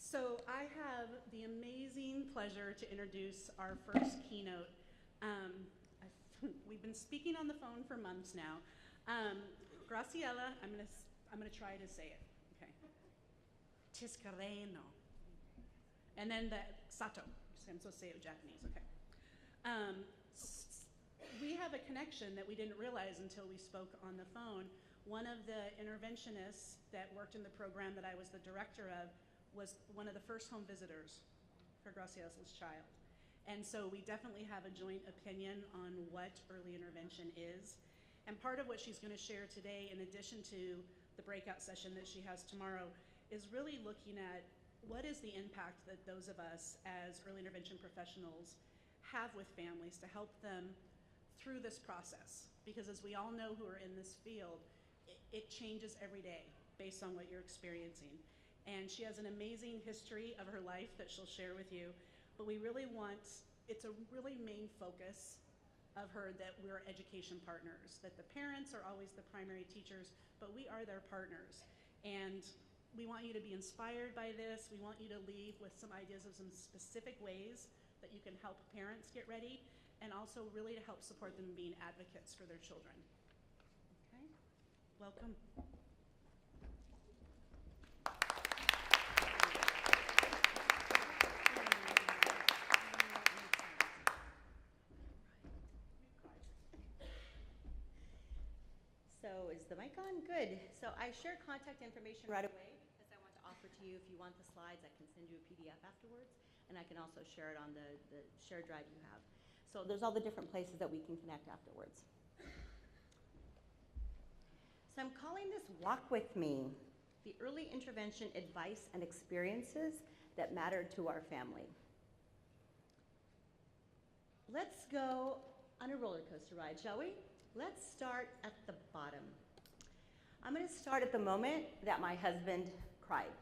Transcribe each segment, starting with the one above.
So I have the amazing pleasure to introduce our first keynote. We've been speaking on the phone for months now. Graciela, I'm gonna try to say it. Okay. Tiscareno. And then the Sato. I'm supposed to say it in Japanese. Okay. We have a connection that we didn't realize until we spoke on the phone. One of the interventionists that worked in the program that I was the director of was one of the first home visitors for Graciela's child. And so we definitely have a joint opinion on what early intervention is. And part of what she's going to share today, in addition to the breakout session that she has tomorrow, is really looking at what is the impact that those of us as early intervention professionals have with families to help them through this process. Because as we all know who are in this field, it changes every day based on what you're experiencing. And she has an amazing history of her life that she'll share with you. But we really want, it's a really main focus of her that we're education partners, that the parents are always the primary teachers, but we are their partners. And we want you to be inspired by this. We want you to leave with some ideas of some specific ways that you can help parents get ready, and also really to help support them in being advocates for their children. Okay, welcome. So is the mic on? Good. So I share contact information right away because I want to offer to you, if you want the slides, I can send you a PDF afterwards, and I can also share it on the shared drive you have. So there's all the different places that we can connect afterwards. So I'm calling this Walk With Me, the early intervention advice and experiences that mattered to our family. Let's go on a roller coaster ride, shall we? Let's start at the bottom. I'm going to start at the moment that my husband cried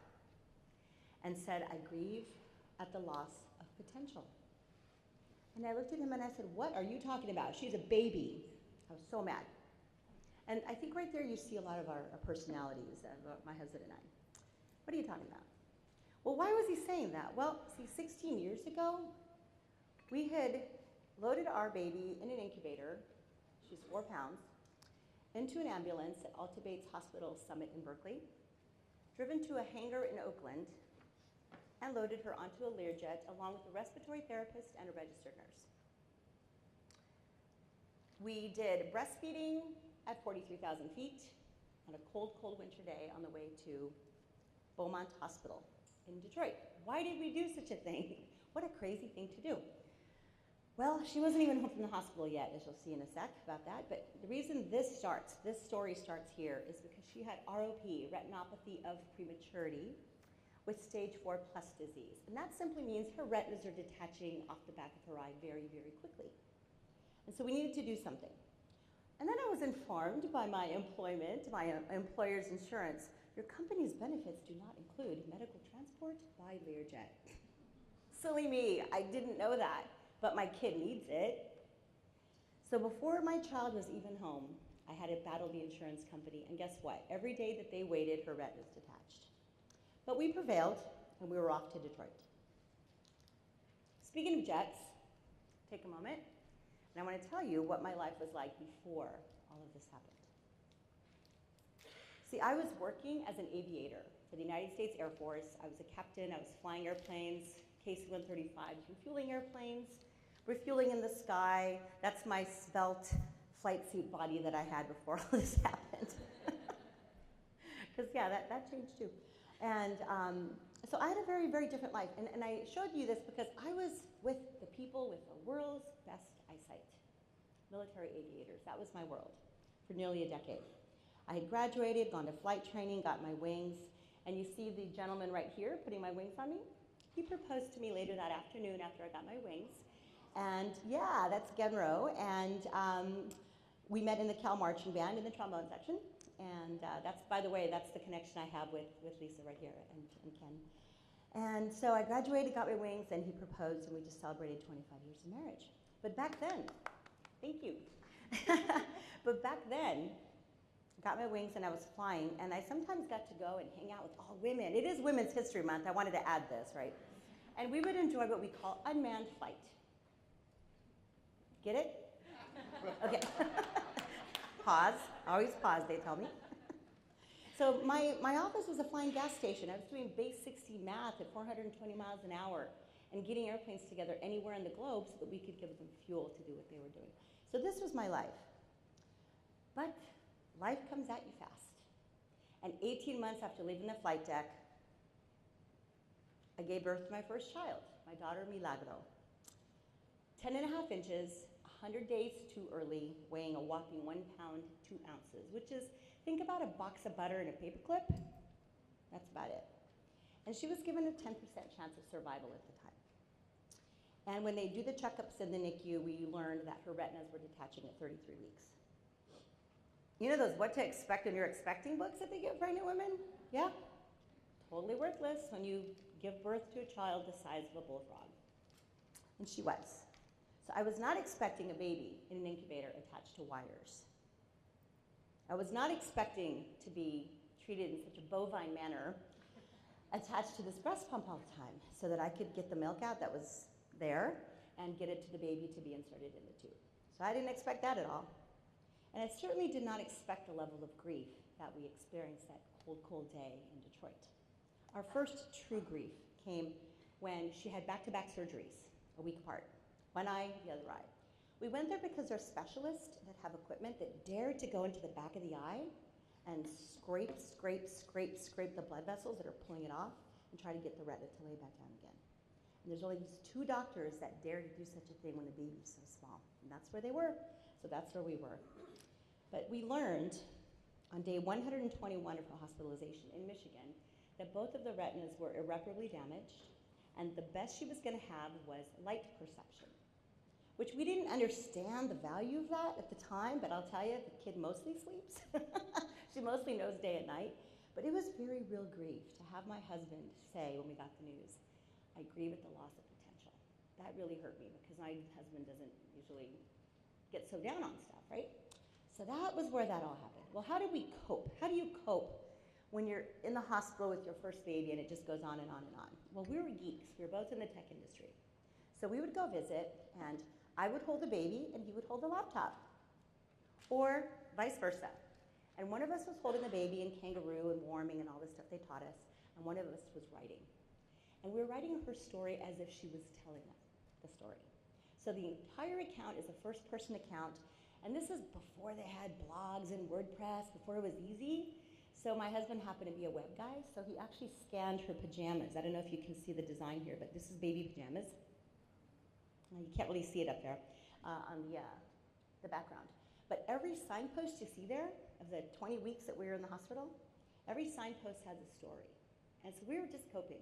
and said, "I grieve at the loss of potential." And I looked at him and I said, "What are you talking about? She's a baby." I was so mad. And I think right there you see a lot of our personalities, my husband and I. What are you talking about? Well, why was he saying that? Well, see, 16 years ago, we had loaded our baby in an incubator, she's 4 pounds, into an ambulance at Alta Bates Hospital Summit in Berkeley, driven to a hangar in Oakland, and loaded her onto a Learjet along with a respiratory therapist and a registered nurse. We did breastfeeding at 43,000 feet on a cold, cold winter day on the way to Beaumont Hospital in Detroit. Why did we do such a thing? What a crazy thing to do. Well, she wasn't even home from the hospital yet, as you'll see in a sec about that. But the reason this story starts here, is because she had ROP, retinopathy of prematurity, with stage 4+ disease. And that simply means her retinas are detaching off the back of her eye very, very quickly. And so we needed to do something. And then I was informed by my employment, my employer's insurance, your company's benefits do not include medical transport by Learjet. Silly me, I didn't know that. But my kid needs it. So before my child was even home, I had to battle the insurance company, and guess what? Every day that they waited, her retinas detached. But we prevailed, and we were off to Detroit. Speaking of jets, take a moment, and I want to tell you what my life was like before all of this happened. See, I was working as an aviator for the United States Air Force. I was a captain, I was flying airplanes, KC-135s, refueling airplanes, refueling in the sky. That's my svelte flight suit body that I had before all this happened. Because yeah, that changed too. And so I had a very, very different life. And I showed you this because I was with the people with the world's best eyesight. Military aviators, that was my world for nearly a decade. I had graduated, gone to flight training, got my wings, and you see the gentleman right here putting my wings on me? He proposed to me later that afternoon after I got my wings. And yeah, that's Genro. And we met in the Cal Marching Band in the trombone section. And that's, by the way, that's the connection I have with Lisa right here and Ken. And so I graduated, got my wings, and he proposed, and we just celebrated 25 years of marriage. But back then, thank you. But back then, got my wings and I was flying, and I sometimes got to go and hang out with all women. It is Women's History Month. I wanted to add this, right? And we would enjoy what we call unmanned flight. Get it? Okay. Pause. Always pause, they tell me. So my office was a flying gas station. I was doing base 60 math at 420 miles an hour and getting airplanes together anywhere in the globe so that we could give them fuel to do what they were doing. So this was my life. But life comes at you fast. And 18 months after leaving the flight deck, I gave birth to my first child, my daughter Milagro. 10 and a half inches, 100 days too early, weighing a whopping 1 pound, 2 ounces, which is, think about a box of butter and a paperclip. That's about it. And she was given a 10% chance of survival at the time. And when they do the checkups in the NICU, we learned that her retinas were detaching at 33 weeks. You know those what to expect when you're expecting books that they give pregnant women? Yeah? Totally worthless when you give birth to a child the size of a bullfrog. And she was. So I was not expecting a baby in an incubator attached to wires. I was not expecting to be treated in such a bovine manner, attached to this breast pump all the time, so that I could get the milk out that was there and get it to the baby to be inserted in the tube. So I didn't expect that at all. And I certainly did not expect the level of grief that we experienced that cold, cold day in Detroit. Our first true grief came when she had back-to-back surgeries, a week apart. One eye, the other eye. We went there because they're specialists that have equipment that dared to go into the back of the eye and scrape the blood vessels that are pulling it off and try to get the retina to lay back down again. And there's only these 2 doctors that dare to do such a thing when the baby's so small. And that's where they were. So that's where we were. But we learned on day 121 of her hospitalization in Michigan that both of the retinas were irreparably damaged, and the best she was going to have was light perception, which we didn't understand the value of that at the time, but I'll tell you, the kid mostly sleeps. She mostly knows day and night. But it was very real grief to have my husband say when we got the news, I grieve at the loss of potential. That really hurt me because my husband doesn't usually get so down on stuff, right? So that was where that all happened. Well, how do we cope? How do you cope when you're in the hospital with your first baby and it just goes on and on and on? Well, we were geeks. We were both in the tech industry. So we would go visit, and I would hold the baby, and he would hold the laptop, or vice versa. And one of us was holding the baby in kangaroo and warming and all this stuff they taught us, and one of us was writing. And we were writing her story as if she was telling us the story. So the entire account is a first-person account, and this is before they had blogs and WordPress, before it was easy. So my husband happened to be a web guy, so he actually scanned her pajamas. I don't know if you can see the design here, but this is baby pajamas. You can't really see it up there on the background. But every signpost you see there of the 20 weeks that we were in the hospital, every signpost has a story. And so we were just coping.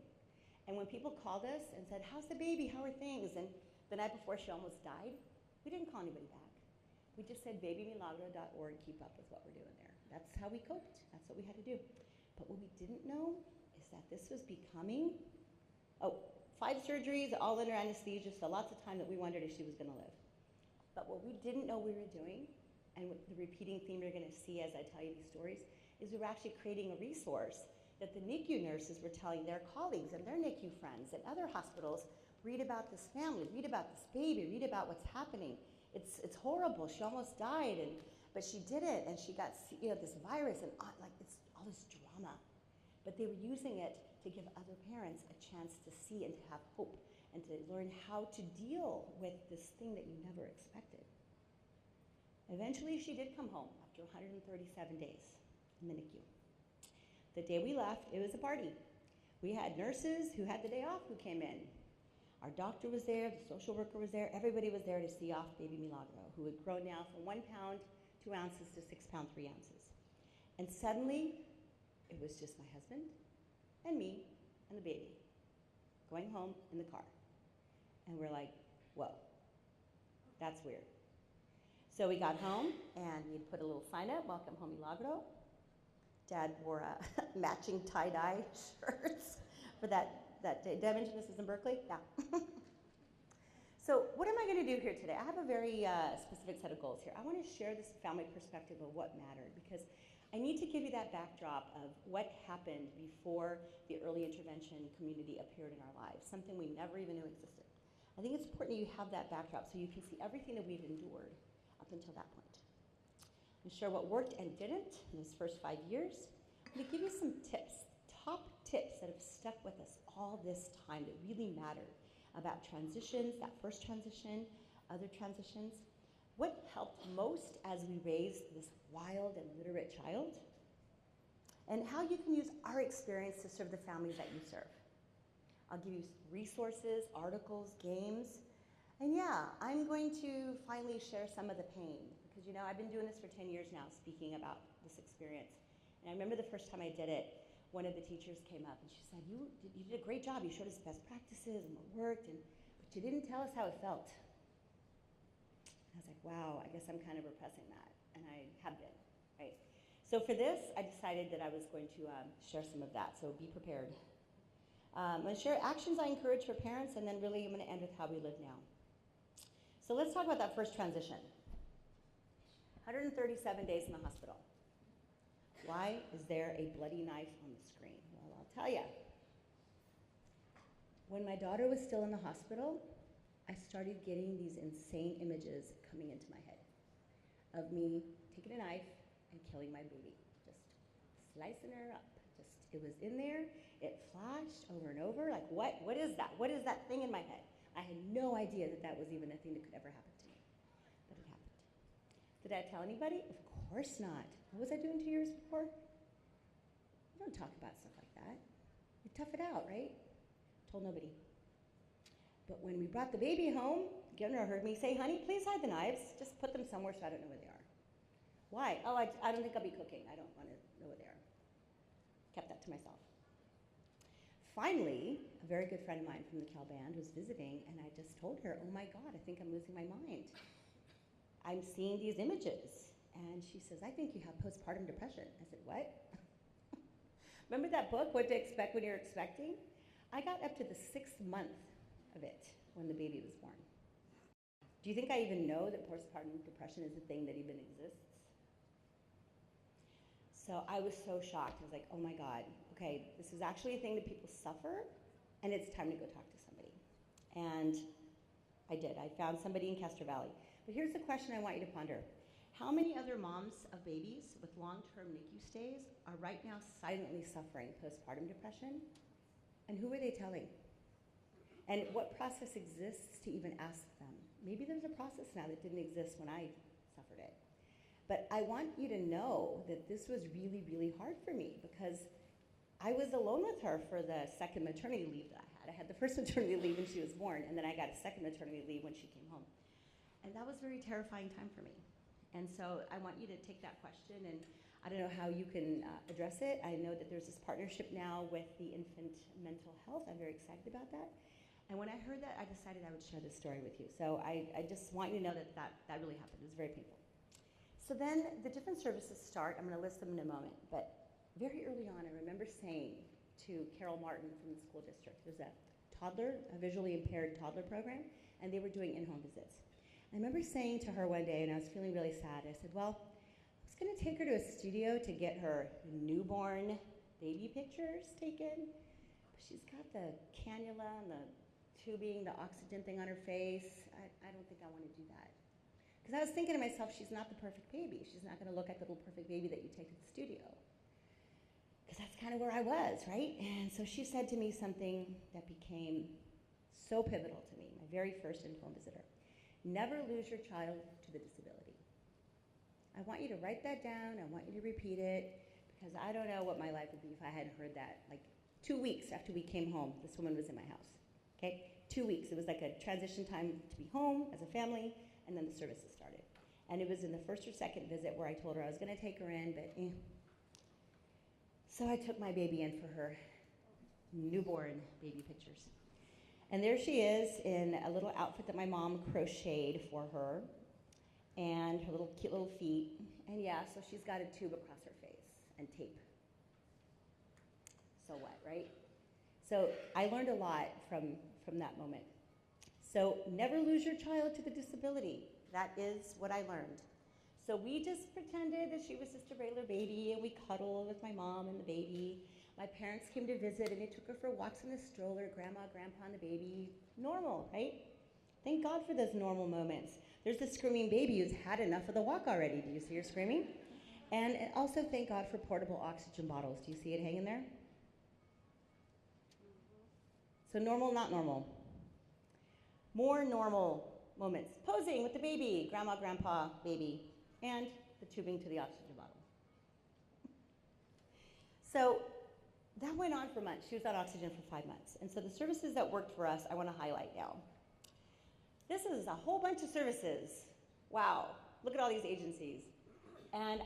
And when people called us and said, how's the baby, how are things? And the night before she almost died, we didn't call anybody back. We just said babymilagro.org, keep up with what we're doing there. That's how we coped. That's what we had to do. But what we didn't know is that this was becoming, 5 surgeries, all under anesthesia, so lots of time that we wondered if she was going to live. But what we didn't know we were doing, and the repeating theme you're going to see as I tell you these stories, is we were actually creating a resource that the NICU nurses were telling their colleagues and their NICU friends and other hospitals, read about this family, read about this baby, read about what's happening. It's horrible. She almost died, but she didn't, and she got this virus, and it's all this drama. But they were using it to give other parents a chance to see and to have hope and to learn how to deal with this thing that you never expected. Eventually, she did come home after 137 days in the NICU. The day we left, it was a party. We had nurses who had the day off who came in. Our doctor was there, the social worker was there, everybody was there to see off baby Milagro, who had grown now from 1 pound, 2 ounces to 6 pounds, 3 ounces. And suddenly, it was just my husband and me and the baby going home in the car. And we're like, whoa, that's weird. So we got home, and we'd put a little sign up, welcome home Milagro. Dad wore matching tie-dye shirts for that day. Did I mention this is in Berkeley? Yeah. So what am I going to do here today? I have a very specific set of goals here. I want to share this family perspective of what mattered, because I need to give you that backdrop of what happened before the early intervention community appeared in our lives, something we never even knew existed. I think it's important you have that backdrop so you can see everything that we've endured up until that point. I'm share what worked and didn't in those first 5 years. I'm going to give you some tips, top tips that have stuck with us all this time that really matter about transitions, that first transition, other transitions. What helped most as we raised this wild and literate child, and how you can use our experience to serve the families that you serve. I'll give you resources, articles, games, and yeah, I'm going to finally share some of the pain, because you know, I've been doing this for 10 years now, speaking about this experience. And I remember the first time I did it, one of the teachers came up and she said, you did a great job. You showed us best practices and what worked, but you didn't tell us how it felt. I was like, wow, I guess I'm kind of repressing that, and I have been, right? So for this, I decided that I was going to share some of that, so be prepared. I'm going to share actions I encourage for parents, and then really I'm going to end with how we live now. So let's talk about that first transition. 137 days in the hospital. Why is there a bloody knife on the screen? Well, I'll tell you. When my daughter was still in the hospital, I started getting these insane images coming into my head of me taking a knife and killing my baby, just slicing her up. It was in there, it flashed over and over, like what is that? What is that thing in my head? I had no idea that that was even a thing that could ever happen to me, but it happened. Did I tell anybody? Of course not. What was I doing 2 years before? You don't talk about stuff like that. You tough it out, right? Told nobody. But when we brought the baby home, Governor heard me say, honey, please hide the knives. Just put them somewhere so I don't know where they are. Why? Oh, I don't think I'll be cooking. I don't want to know where they are. Kept that to myself. Finally, a very good friend of mine from the Cal Band was visiting, and I just told her, oh my God, I think I'm losing my mind. I'm seeing these images. And she says, I think you have postpartum depression. I said, what? Remember that book, What to Expect When You're Expecting? I got up to the 6th month of it when the baby was born. Do you think I even know that postpartum depression is a thing that even exists? So I was so shocked. I was like, oh my God, okay, this is actually a thing that people suffer, and it's time to go talk to somebody. And I did. I found somebody in Castro Valley. But here's the question I want you to ponder. How many other moms of babies with long-term NICU stays are right now silently suffering postpartum depression? And who are they telling? And what process exists to even ask them? Maybe there's a process now that didn't exist when I suffered it. But I want you to know that this was really, really hard for me, because I was alone with her for the second maternity leave that I had. I had the first maternity leave when she was born, and then I got a second maternity leave when she came home. And that was a very terrifying time for me. And so I want you to take that question, and I don't know how you can address it. I know that there's this partnership now with the infant mental health. I'm very excited about that. And when I heard that, I decided I would share this story with you. So I just want you to know that really happened. It was very painful. So then the different services start. I'm going to list them in a moment. But very early on, I remember saying to Carol Martin from the school district, there's a toddler, a visually impaired toddler program, and they were doing in-home visits. I remember saying to her one day, and I was feeling really sad, I said, well, I was going to take her to a studio to get her newborn baby pictures taken, but she's got the cannula and the tubing, the oxygen thing on her face. I don't think I want to do that. Because I was thinking to myself, she's not the perfect baby. She's not going to look like the little perfect baby that you take to the studio. Because that's kind of where I was, right? And so she said to me something that became so pivotal to me, my very first in-home visitor. Never lose your child to the disability. I want you to write that down. I want you to repeat it, because I don't know what my life would be if I hadn't heard that. Like 2 weeks after we came home, this woman was in my house, okay? 2 weeks. It was like a transition time to be home as a family, and then the services started. And it was in the first or second visit where I told her I was going to take her in, but So I took my baby in for her newborn baby pictures. And there she is in a little outfit that my mom crocheted for her, and her little cute little feet. And yeah, so she's got a tube across her face and tape. So what, right? So I learned a lot from that moment. So never lose your child to the disability. That is what I learned. So we just pretended that she was just a regular baby, and we cuddled with my mom and the baby. My parents came to visit, and they took her for walks in the stroller, grandma, grandpa, and the baby. Normal, right? Thank God for those normal moments. There's the screaming baby who's had enough of the walk already. Do you see her screaming? And also thank God for portable oxygen bottles. Do you see it hanging there? So normal, not normal. More normal moments. Posing with the baby, grandma, grandpa, baby, and the tubing to the oxygen bottle. So that went on for months. She was on oxygen for 5 months. And so the services that worked for us, I want to highlight now. This is a whole bunch of services. Wow, look at all these agencies. And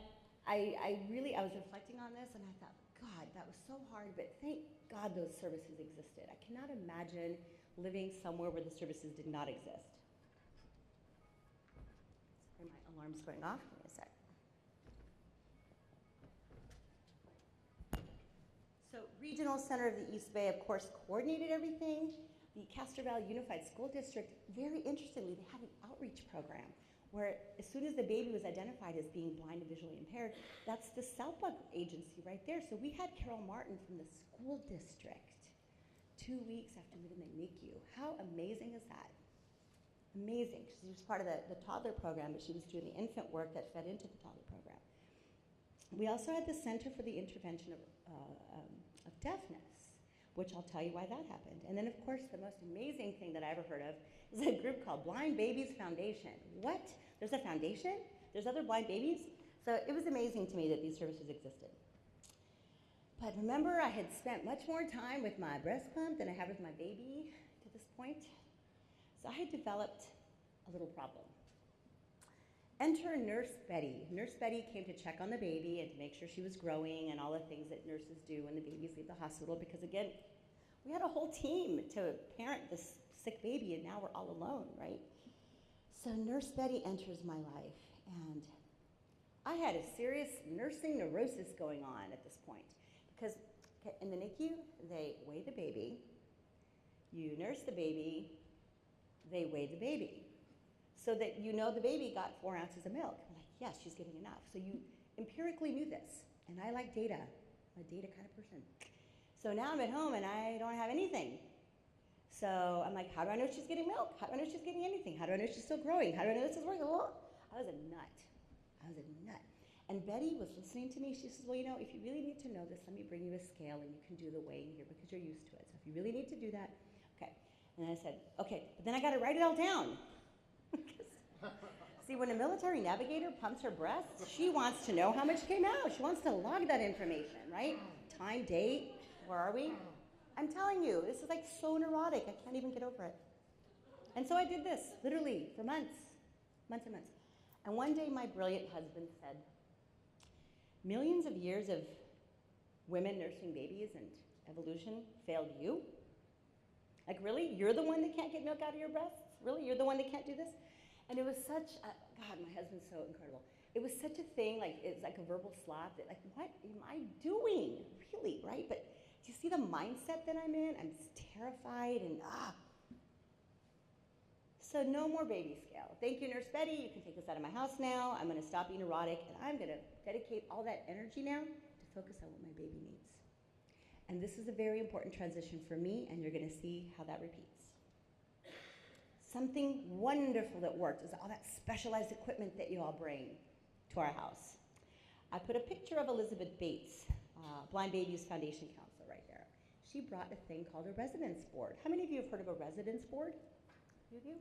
I was reflecting on this, and I thought, God, that was so hard, but thank God those services existed. I cannot imagine living somewhere where the services did not exist. Sorry, my alarm's going off. Give me a sec. So Regional Center of the East Bay, of course, coordinated everything. The Castro Valley Unified School District, very interestingly, they had an outreach program where as soon as the baby was identified as being blind and visually impaired, that's the SALPA agency right there. So we had Carol Martin from the school district 2 weeks after leaving the NICU. How amazing is that? Amazing. She was part of the toddler program, but she was doing the infant work that fed into the toddler program. We also had the Center for the Intervention of Deafness, which I'll tell you why that happened. And then, of course, the most amazing thing that I ever heard of is a group called Blind Babies Foundation. What? There's a foundation? There's other blind babies? So it was amazing to me that these services existed. But remember, I had spent much more time with my breast pump than I have with my baby to this point. So I had developed a little problem. Enter Nurse Betty. Nurse Betty came to check on the baby and to make sure she was growing and all the things that nurses do when the babies leave the hospital, because again, we had a whole team to parent this sick baby, and now we're all alone, right? So Nurse Betty enters my life, and I had a serious nursing neurosis going on at this point, because in the NICU, they weigh the baby, you nurse the baby, they weigh the baby, so that you know the baby got 4 ounces of milk. I'm like, yes, she's getting enough. So you empirically knew this, and I like data. I'm a data kind of person. So now I'm at home, and I don't have anything. So I'm like, how do I know she's getting milk? How do I know she's getting anything? How do I know she's still growing? How do I know this is working? I was a nut. And Betty was listening to me. She says, well, you know, if you really need to know this, let me bring you a scale, and you can do the weighing here because you're used to it. So if you really need to do that, okay. And I said, okay, but then I got to write it all down. See, when a military navigator pumps her breasts, she wants to know how much came out. She wants to log that information, right? Time, date, where are we? I'm telling you, this is like so neurotic. I can't even get over it. And so I did this, literally, for months and months. And one day my brilliant husband said, millions of years of women nursing babies and evolution failed you? Like, really? You're the one that can't get milk out of your breasts? Really? You're the one that can't do this? And it was such a, God, my husband's so incredible. It was such a thing, like, it's like a verbal slap that, like, what am I doing? Really, right? But do you see the mindset that I'm in? I'm terrified and, So no more baby scale. Thank you, Nurse Betty. You can take this out of my house now. I'm going to stop being neurotic, and I'm going to dedicate all that energy now to focus on what my baby needs. And this is a very important transition for me, and you're going to see how that repeats. Something wonderful that worked is all that specialized equipment that you all bring to our house. I put a picture of Elizabeth Bates, Blind Babies Foundation counselor right there. She brought a thing called a residence board. How many of you have heard of a residence board? A few of you?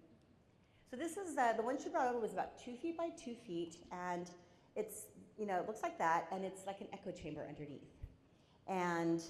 So this is, the one she brought over was about 2 feet by 2 feet, and it's, you know, it looks like that, and it's like an echo chamber underneath. And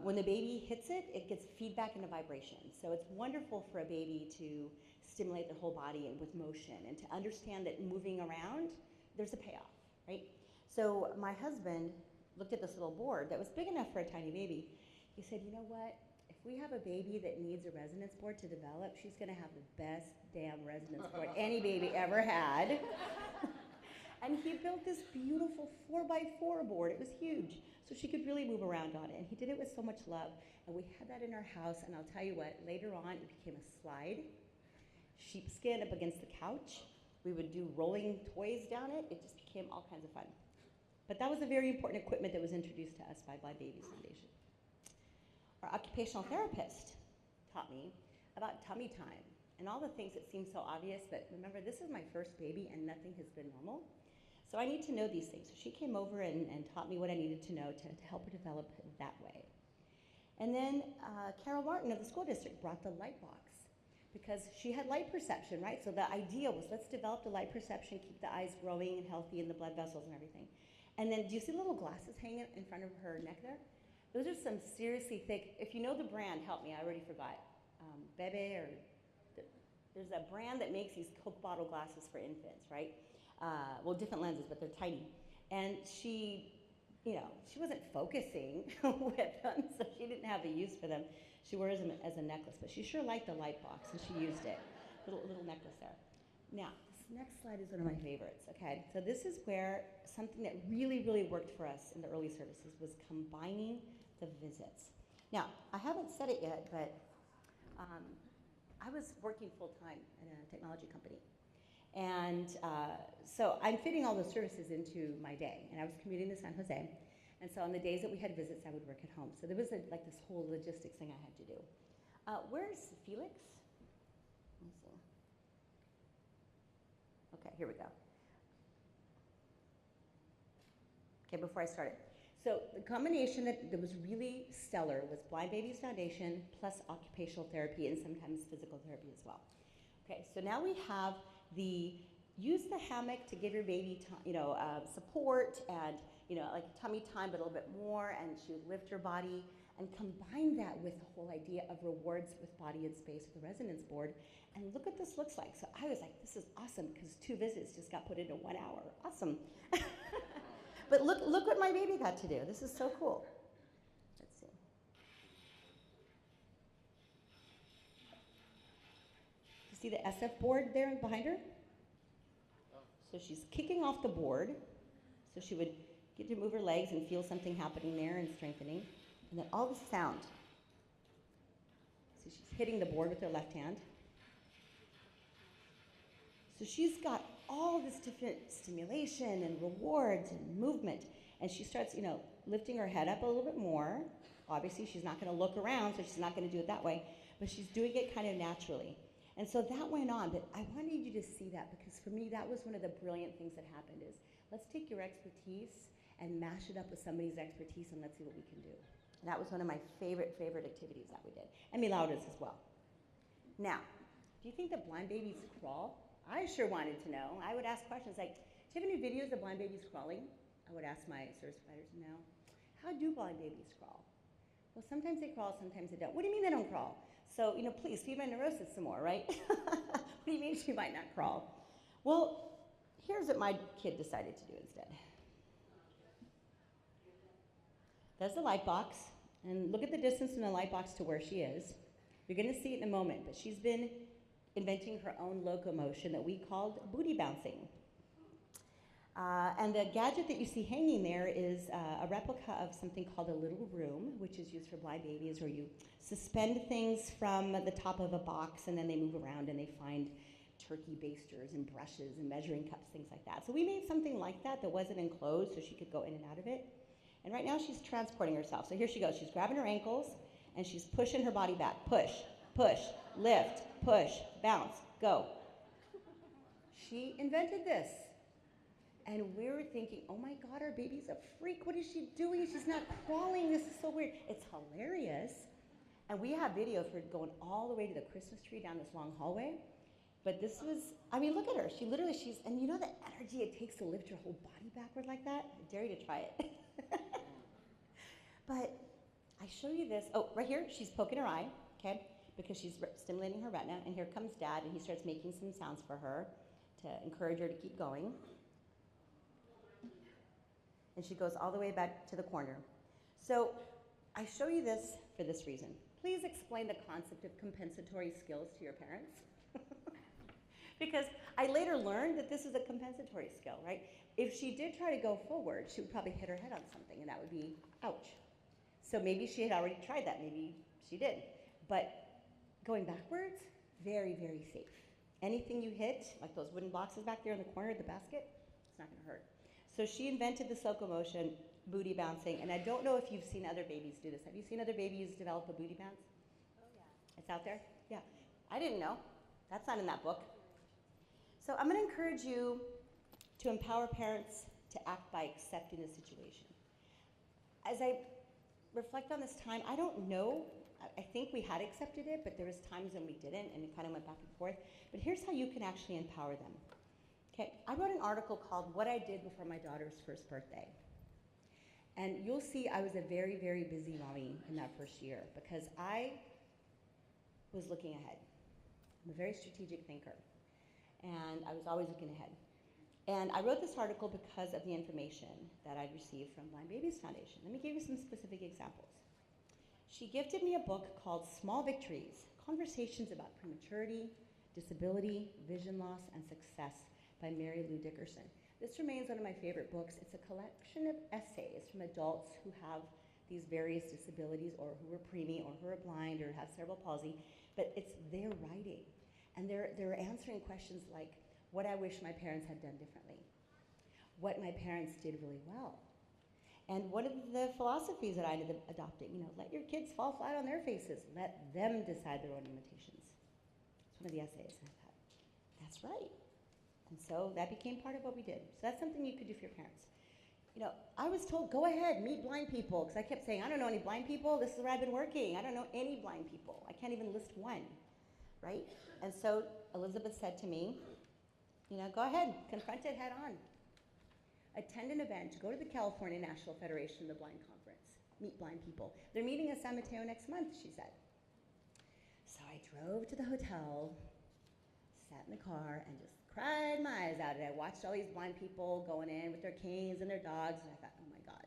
when the baby hits it, it gets feedback and a vibration. So it's wonderful for a baby to stimulate their whole body and with motion, and to understand that moving around, there's a payoff, right? So my husband looked at this little board that was big enough for a tiny baby. He said, you know what? If we have a baby that needs a resonance board to develop, she's gonna have the best damn resonance board any baby ever had. And he built this beautiful 4x4 board. It was huge. So she could really move around on it. And he did it with so much love. And we had that in our house. And I'll tell you what, later on, it became a slide, sheepskin up against the couch. We would do rolling toys down it. It just became all kinds of fun. But that was a very important equipment that was introduced to us by Blind Babies Foundation. Our occupational therapist taught me about tummy time and all the things that seem so obvious, but remember, this is my first baby and nothing has been normal. So I need to know these things. So she came over and taught me what I needed to know to help her develop that way. And then Carol Martin of the school district brought the light box because she had light perception, right? So the idea was, let's develop the light perception, keep the eyes growing and healthy and the blood vessels and everything. And then do you see the little glasses hanging in front of her neck there? Those are some seriously thick, if you know the brand, help me, I already forgot. Bebe or, there's a brand that makes these Coke bottle glasses for infants, right? Well, different lenses, but they're tiny. And she, you know, she wasn't focusing with them, so she didn't have a use for them. She wears them as a necklace, but she sure liked the light box, and she used it. Little necklace there. Now, this next slide is one of my favorites, okay? So this is where something that really, really worked for us in the early services was combining the visits. Now, I haven't said it yet, but I was working full-time in a technology company. And so I'm fitting all those services into my day. And I was commuting to San Jose. And so on the days that we had visits, I would work at home. So there was like this whole logistics thing I had to do. Where's Felix? Let me see. Okay, here we go. Okay, before I started. So the combination that was really stellar was Blind Babies Foundation plus occupational therapy and sometimes physical therapy as well. Okay, so now we have use the hammock to give your baby support and like tummy time, but a little bit more, and she would lift her body and combine that with the whole idea of rewards with body and space with the resonance board. And look what this looks like. So I was like, this is awesome because 2 visits just got put into 1 hour. Awesome. But look what my baby got to do. This is so cool. Let's see. You see the SF board there behind her? So she's kicking off the board. So she would get to move her legs and feel something happening there and strengthening. And then all the sound. So she's hitting the board with her left hand. So she's got all this different stimulation and rewards and movement. And she starts, lifting her head up a little bit more. Obviously, she's not going to look around, so she's not going to do it that way. But she's doing it kind of naturally. And so that went on. But I wanted you to see that because for me, that was one of the brilliant things that happened is, let's take your expertise and mash it up with somebody's expertise and let's see what we can do. And that was one of my favorite activities that we did. And Milauda's as well. Now, do you think that blind babies crawl? I sure wanted to know. I would ask questions like, do you have any videos of blind babies crawling? I would ask my service providers, no. How do blind babies crawl? Well, sometimes they crawl, sometimes they don't. What do you mean they don't crawl? So, please feed my neurosis some more, right? What do you mean she might not crawl? Well, here's what my kid decided to do instead. There's the light box, and look at the distance from the light box to where she is. You're going to see it in a moment, but she's been inventing her own locomotion that we called booty bouncing. And the gadget that you see hanging there is a replica of something called a little room, which is used for blind babies, where you suspend things from the top of a box and then they move around and they find turkey basters and brushes and measuring cups, things like that. So we made something like that that wasn't enclosed so she could go in and out of it. And right now she's transporting herself. So here she goes. She's grabbing her ankles and she's pushing her body back. Push, push, lift, push, bounce, go. She invented this. And we were thinking, oh my God, our baby's a freak. What is she doing? She's not crawling. This is so weird. It's hilarious. And we have video of her going all the way to the Christmas tree down this long hallway. But this was, look at her. And you know the energy it takes to lift your whole body backward like that? I dare you to try it. But I show you this. Oh, right here, she's poking her eye, okay? Because she's stimulating her retina. And here comes Dad, and he starts making some sounds for her to encourage her to keep going. And she goes all the way back to the corner. So I show you this for this reason. Please explain the concept of compensatory skills to your parents. Because I later learned that this is a compensatory skill, right? If she did try to go forward, she would probably hit her head on something, and that would be ouch. So maybe she had already tried that. Maybe she did. But going backwards, very, very safe. Anything you hit, like those wooden boxes back there in the corner of the basket, it's not going to hurt. So she invented the locomotion, booty bouncing, and I don't know if you've seen other babies do this. Have you seen other babies develop a booty bounce? Oh, yeah. It's out there? Yeah. I didn't know. That's not in that book. So I'm going to encourage you to empower parents to act by accepting the situation. As I reflect on this time, I don't know. I think we had accepted it, but there was times when we didn't, and it kind of went back and forth. But here's how you can actually empower them. Okay, I wrote an article called What I Did Before My Daughter's First Birthday. And you'll see I was a very, very busy mommy in that first year because I was looking ahead. I'm a very strategic thinker, and I was always looking ahead. And I wrote this article because of the information that I'd received from Blind Babies Foundation. Let me give you some specific examples. She gifted me a book called Small Victories, Conversations About Prematurity, Disability, Vision Loss, and Success by Mary Lou Dickerson. This remains one of my favorite books. It's a collection of essays from adults who have these various disabilities or who are preemie or who are blind or have cerebral palsy, but it's their writing. And they're answering questions like, what I wish my parents had done differently, what my parents did really well. And one of the philosophies that I ended up adopting, let your kids fall flat on their faces. Let them decide their own limitations. It's one of the essays. And I thought, that's right. And so that became part of what we did. So that's something you could do for your parents. I was told, go ahead, meet blind people, because I kept saying, I don't know any blind people. This is where I've been working. I don't know any blind people. I can't even list one, right? And so Elizabeth said to me, go ahead, confront it head on. Attend an event, go to the California National Federation of the Blind Conference, meet blind people. They're meeting in San Mateo next month, she said. So I drove to the hotel, sat in the car, and just cried my eyes out. And I watched all these blind people going in with their canes and their dogs, and I thought, oh my God,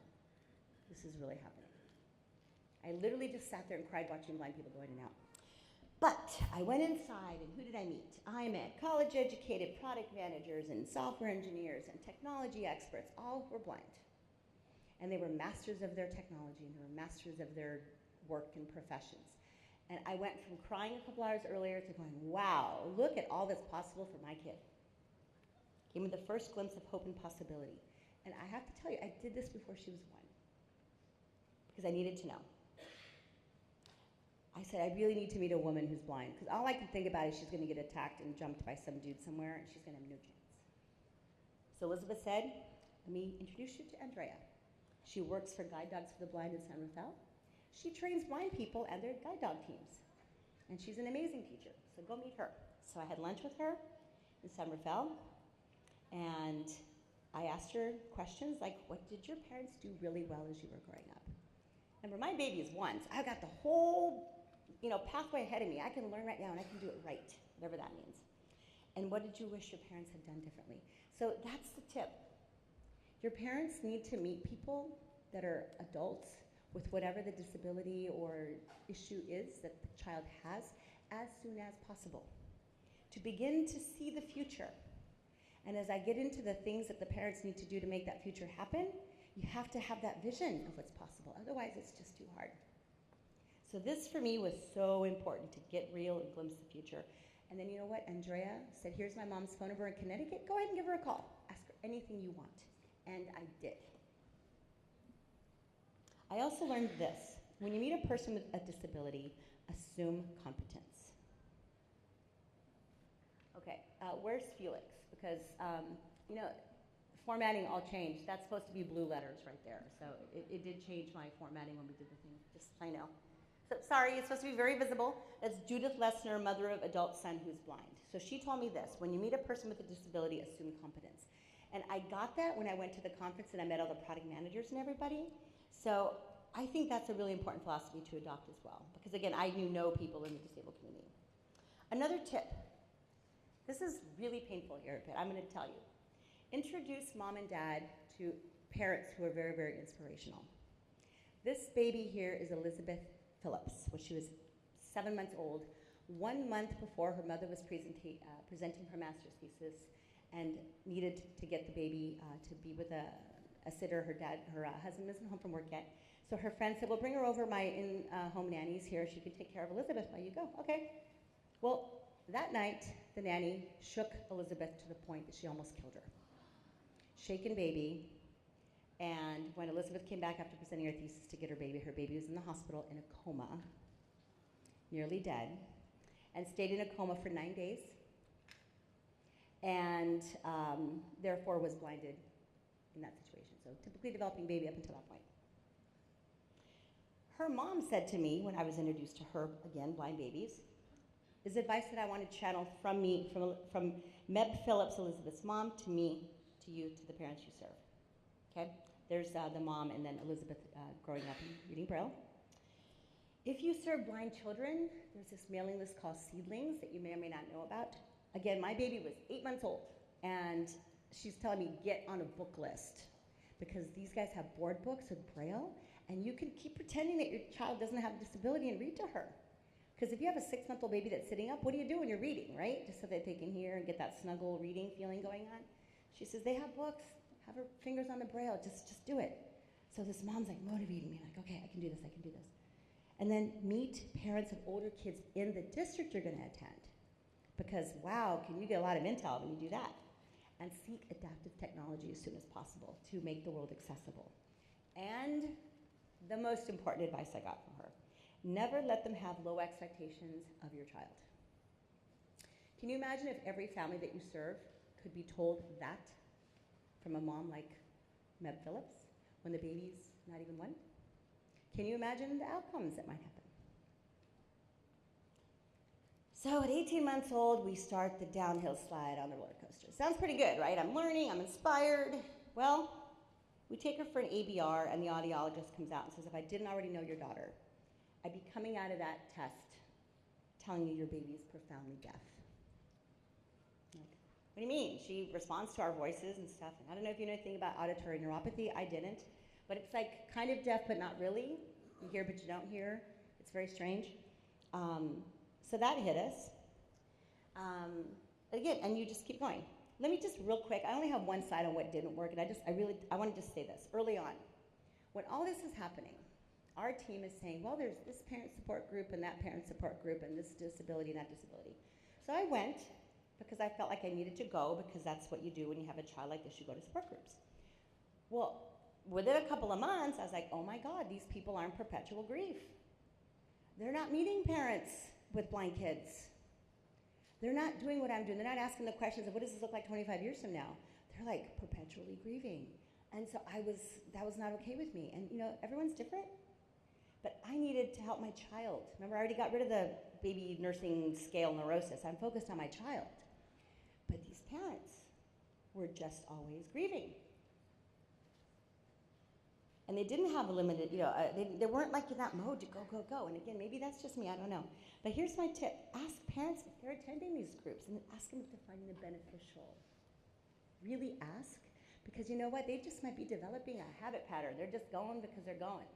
this is really happening. I literally just sat there and cried watching blind people go in and out. But I went inside, and who did I meet? I met college-educated product managers and software engineers and technology experts, all were blind. And they were masters of their technology, and they were masters of their work and professions. And I went from crying a couple hours earlier to going, wow, look at all that's possible for my kid. Gave me the first glimpse of hope and possibility. And I have to tell you, I did this before she was 1, because I needed to know. I said, I really need to meet a woman who's blind, because all I can think about is she's going to get attacked and jumped by some dude somewhere, and she's going to have no chance. So Elizabeth said, let me introduce you to Andrea. She works for Guide Dogs for the Blind in San Rafael. She trains blind people and their guide dog teams, and she's an amazing teacher, so go meet her. So I had lunch with her in San Rafael, and I asked her questions like, what did your parents do really well as you were growing up? Remember, my baby is 1, so I got the whole pathway ahead of me. I can learn right now, and I can do it right, whatever that means. And what did you wish your parents had done differently? So that's the tip. Your parents need to meet people that are adults with whatever the disability or issue is that the child has as soon as possible to begin to see the future. And as I get into the things that the parents need to do to make that future happen, you have to have that vision of what's possible. Otherwise, it's just too hard. So this, for me, was so important to get real and glimpse the future. And then you know what? Andrea said, here's my mom's phone number in Connecticut. Go ahead and give her a call. Ask her anything you want. And I did. I also learned this. When you meet a person with a disability, assume competence. Okay, where's Felix? Because, formatting all changed. That's supposed to be blue letters right there. So it did change my formatting when we did the thing, just so I know. So sorry, it's supposed to be very visible. That's Judith Lessner, mother of adult son who's blind. So she told me this: when you meet a person with a disability, assume competence. And I got that when I went to the conference and I met all the product managers and everybody. So I think that's a really important philosophy to adopt as well. Because again, I knew no people in the disabled community. Another tip. This is really painful here, but I'm going to tell you. Introduce mom and dad to parents who are very, very inspirational. This baby here is Elizabeth Phillips, when she was 7 months old, 1 month before her mother was presenting her master's thesis and needed to get the baby to be with a sitter. Her husband isn't home from work yet. So her friend said, well, bring her over. My in-home nanny's here. She can take care of Elizabeth while you go. Okay. Well, that night, the nanny shook Elizabeth to the point that she almost killed her. Shaken baby. And when Elizabeth came back after presenting her thesis to get her baby was in the hospital in a coma, nearly dead, and stayed in a coma for 9 days, and therefore was blinded in that situation. So typically developing baby up until that point. Her mom said to me when I was introduced to her, again, blind babies, is advice that I want to channel from me, from Meb Phillips, Elizabeth's mom, to me, to you, to the parents you serve. Okay? There's the mom and then Elizabeth growing up and reading Braille. If you serve blind children, there's this mailing list called Seedlings that you may or may not know about. Again, my baby was 8 months old, and she's telling me, get on a book list, because these guys have board books with Braille, and you can keep pretending that your child doesn't have a disability and read to her. Because if you have a 6-month-old baby that's sitting up, what do you do when you're reading, right? Just so that they can hear and get that snuggle reading feeling going on. She says, they have books. Have her fingers on the Braille. Just do it. So this mom's like motivating me, like, okay, I can do this, I can do this. And then meet parents of older kids in the district you're going to attend. Because, wow, can you get a lot of intel when you do that? And seek adaptive technology as soon as possible to make the world accessible. And the most important advice I got from her, never let them have low expectations of your child. Can you imagine if every family that you serve could be told that from a mom like Meb Phillips when the baby's not even 1? Can you imagine the outcomes that might happen? So at 18 months old, we start the downhill slide on the roller coaster. Sounds pretty good, right? I'm learning, I'm inspired. Well, we take her for an ABR, and the audiologist comes out and says, if I didn't already know your daughter, I'd be coming out of that test telling you your baby is profoundly deaf. Like, what do you mean? She responds to our voices and stuff. And I don't know if you know anything about auditory neuropathy. I didn't. But it's like kind of deaf, but not really. You hear, but you don't hear. It's very strange. So that hit us. Again, and you just keep going. Let me just real quick, I only have one slide on what didn't work, and I want to just say this. Early on, when all this is happening, our team is saying, well, there's this parent support group and that parent support group and this disability and that disability. So I went because I felt like I needed to go, because that's what you do when you have a child like this, you go to support groups. Well, within a couple of months, I was like, oh my God, these people are in perpetual grief. They're not meeting parents with blind kids. They're not doing what I'm doing. They're not asking the questions of what does this look like 25 years from now. They're like perpetually grieving. And so that was not okay with me. And you know, everyone's different, but I needed to help my child. Remember, I already got rid of the baby nursing scale neurosis. I'm focused on my child. But these parents were just always grieving. And they didn't have a limited, they weren't like in that mode to go, go, go. And again, maybe that's just me, I don't know. But here's my tip. Ask parents if they're attending these groups, and ask them if they're finding them beneficial. Really ask, because you know what? They just might be developing a habit pattern. They're just going because they're going.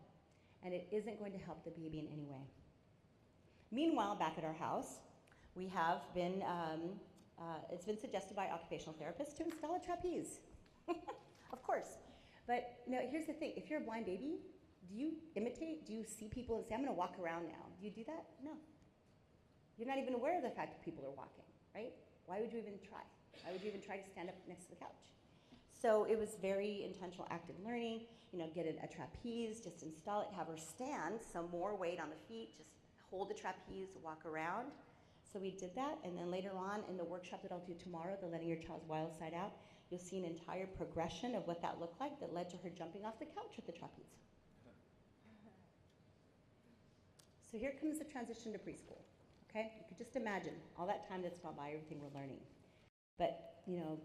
And it isn't going to help the baby in any way. Meanwhile, back at our house, we have been, it's been suggested by occupational therapists to install a trapeze. Of course. But here's the thing. If you're a blind baby, do you imitate? Do you see people and say, I'm going to walk around now? Do you do that? No. You're not even aware of the fact that people are walking, right? Why would you even try? Why would you even try to stand up next to the couch? So it was very intentional active learning. Get a trapeze, just install it, have her stand, some more weight on the feet, just hold the trapeze, walk around. So we did that, and then later on in the workshop that I'll do tomorrow, the Letting Your Child's Wild Side Out, you'll see an entire progression of what that looked like that led to her jumping off the couch with the trapeze. So here comes the transition to preschool, okay? You could just imagine all that time that's gone by, everything we're learning. But,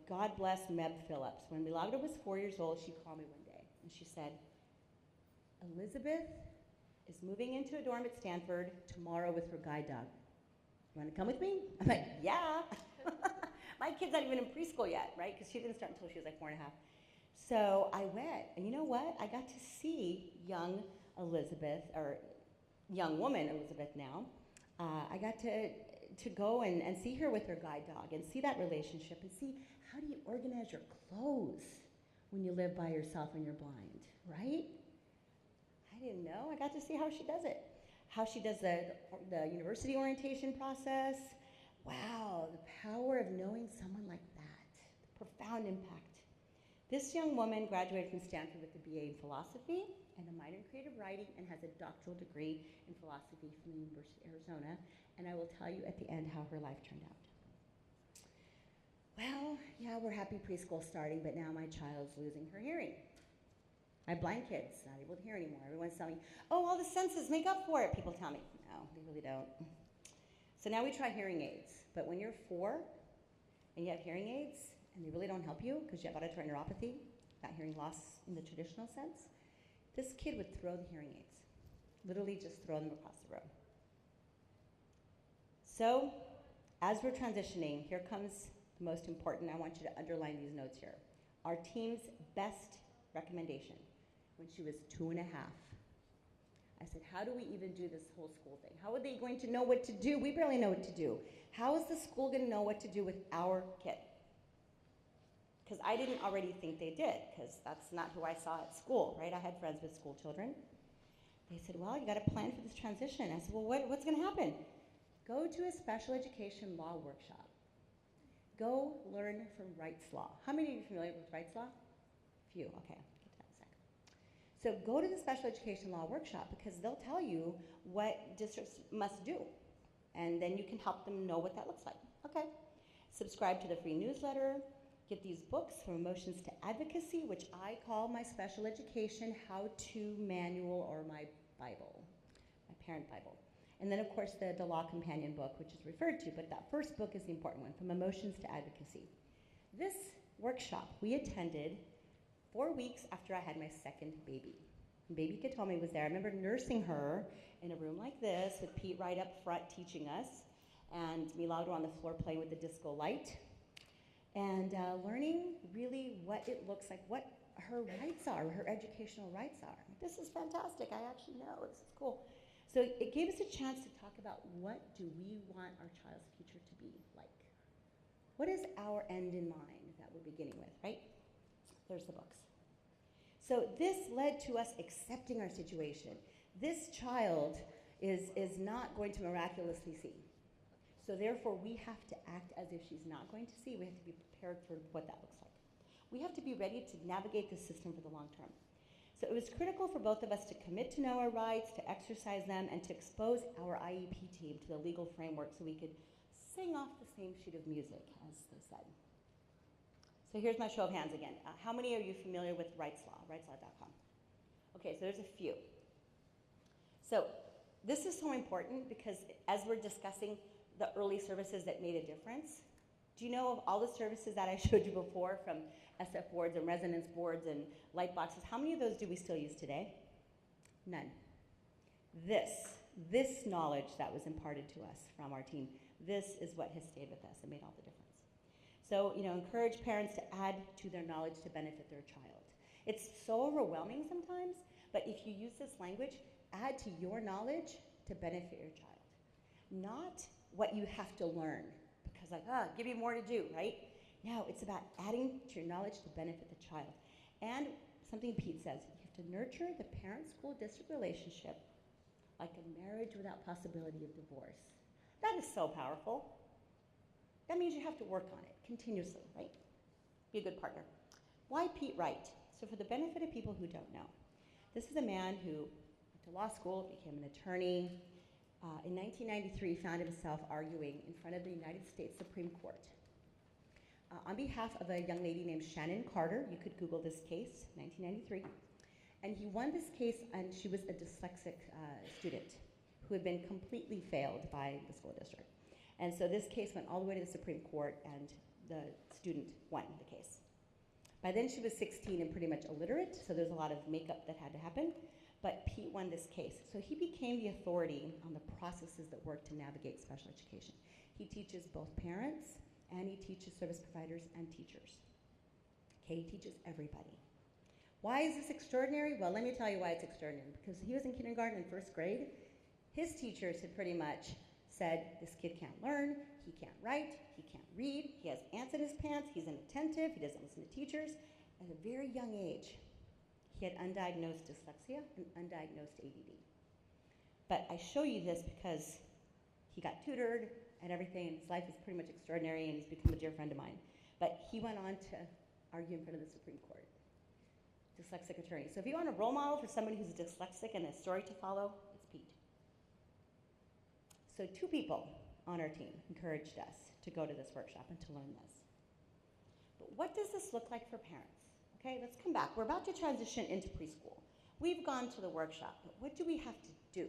God bless Meb Phillips. When Milagro was 4 years old, she called me one day, and she said, Elizabeth is moving into a dorm at Stanford tomorrow with her guide dog. You want to come with me? I'm like, yeah. My kid's not even in preschool yet, right? Because she didn't start until she was like 4.5. So I went, and you know what? I got to see young Elizabeth, or young woman Elizabeth now. I got to go and see her with her guide dog and see that relationship and see how do you organize your clothes when you live by yourself and you're blind, right? I didn't know. I got to see how she does it. How she does the university orientation process, Wow, the power of knowing someone like that, the profound impact. This young woman graduated from Stanford with a BA in philosophy and a minor in creative writing and has a doctoral degree in philosophy from the University of Arizona. And I will tell you at the end how her life turned out. Well, yeah, we're happy preschool starting, but now my child's losing her hearing. My blind kid's not able to hear anymore. Everyone's telling me, oh, all the senses make up for it, people tell me. No, they really don't. So now we try hearing aids. But when you're 4 and you have hearing aids, and they really don't help you because you have auditory neuropathy, not hearing loss in the traditional sense, this kid would throw the hearing aids. Literally just throw them across the room. So, as we're transitioning, here comes the most important. I want you to underline these notes here. Our team's best recommendation when she was 2.5. I said, how do we even do this whole school thing? How are they going to know what to do? We barely know what to do. How is the school going to know what to do with our kid? Because I didn't already think they did, because that's not who I saw at school, right? I had friends with school children. They said, well, you got to plan for this transition. I said, well, what's going to happen? Go to a special education law workshop. Go learn from Wright's Law. How many of you are familiar with Wright's Law? Few, okay, I'll get to that in a second. So go to the special education law workshop because they'll tell you what districts must do. And then you can help them know what that looks like. Okay. Subscribe to the free newsletter. Get these books from Emotions to Advocacy, which I call my special education how-to manual or my Bible, my parent Bible. And then, of course, the law companion book, which is referred to, but that first book is the important one, From Emotions to Advocacy. This workshop we attended 4 weeks after I had my second baby. And baby Katomi was there. I remember nursing her in a room like this with Pete right up front teaching us, and Milagro on the floor playing with the disco light, and learning really what it looks like, what her rights are, her educational rights are. This is fantastic. I actually know. This is cool. So it gave us a chance to talk about what do we want our child's future to be like. What is our end in mind that we're beginning with, right? There's the books. So this led to us accepting our situation. This child is not going to miraculously see. So therefore, we have to act as if she's not going to see. We have to be prepared for what that looks like. We have to be ready to navigate the system for the long term. So it was critical for both of us to commit to know our rights, to exercise them, and to expose our IEP team to the legal framework so we could sing off the same sheet of music, as they said. So here's my show of hands again. How many are you familiar with Wright's Law, wrightslaw.com? Okay, so there's a few. So this is so important because as we're discussing the early services that made a difference, do you know of all the services that I showed you before, from SF boards and resonance boards and light boxes, how many of those do we still use today? None. This knowledge that was imparted to us from our team, this is what has stayed with us and made all the difference. So, encourage parents to add to their knowledge to benefit their child. It's so overwhelming sometimes, but if you use this language, add to your knowledge to benefit your child. Not what you have to learn, because give you more to do, right? No, it's about adding to your knowledge to benefit the child. And something Pete says, you have to nurture the parent-school district relationship like a marriage without possibility of divorce. That is so powerful. That means you have to work on it continuously, right? Be a good partner. Why Pete Wright? So for the benefit of people who don't know, this is a man who went to law school, became an attorney. In 1993, found himself arguing in front of the United States Supreme Court on behalf of a young lady named Shannon Carter. You could Google this case, 1993. And he won this case, and she was a dyslexic student who had been completely failed by the school district. And so this case went all the way to the Supreme Court, and the student won the case. By then she was 16 and pretty much illiterate, so there's a lot of makeup that had to happen. But Pete won this case. So he became the authority on the processes that work to navigate special education. He teaches both parents, and he teaches service providers and teachers. Okay, he teaches everybody. Why is this extraordinary? Well, let me tell you why it's extraordinary. Because he was in kindergarten and first grade, his teachers had pretty much said, this kid can't learn, he can't write, he can't read, he has ants in his pants, he's inattentive, he doesn't listen to teachers. At a very young age, he had undiagnosed dyslexia and undiagnosed ADD. But I show you this because He got tutored and everything, and his life is pretty much extraordinary, and he's become a dear friend of mine. But he went on to argue in front of the Supreme Court. Dyslexic attorney. So if you want a role model for somebody who's dyslexic and a story to follow, it's Pete. So 2 people on our team encouraged us to go to this workshop and to learn this. But what does this look like for parents? Okay, let's come back. We're about to transition into preschool. We've gone to the workshop, but what do we have to do,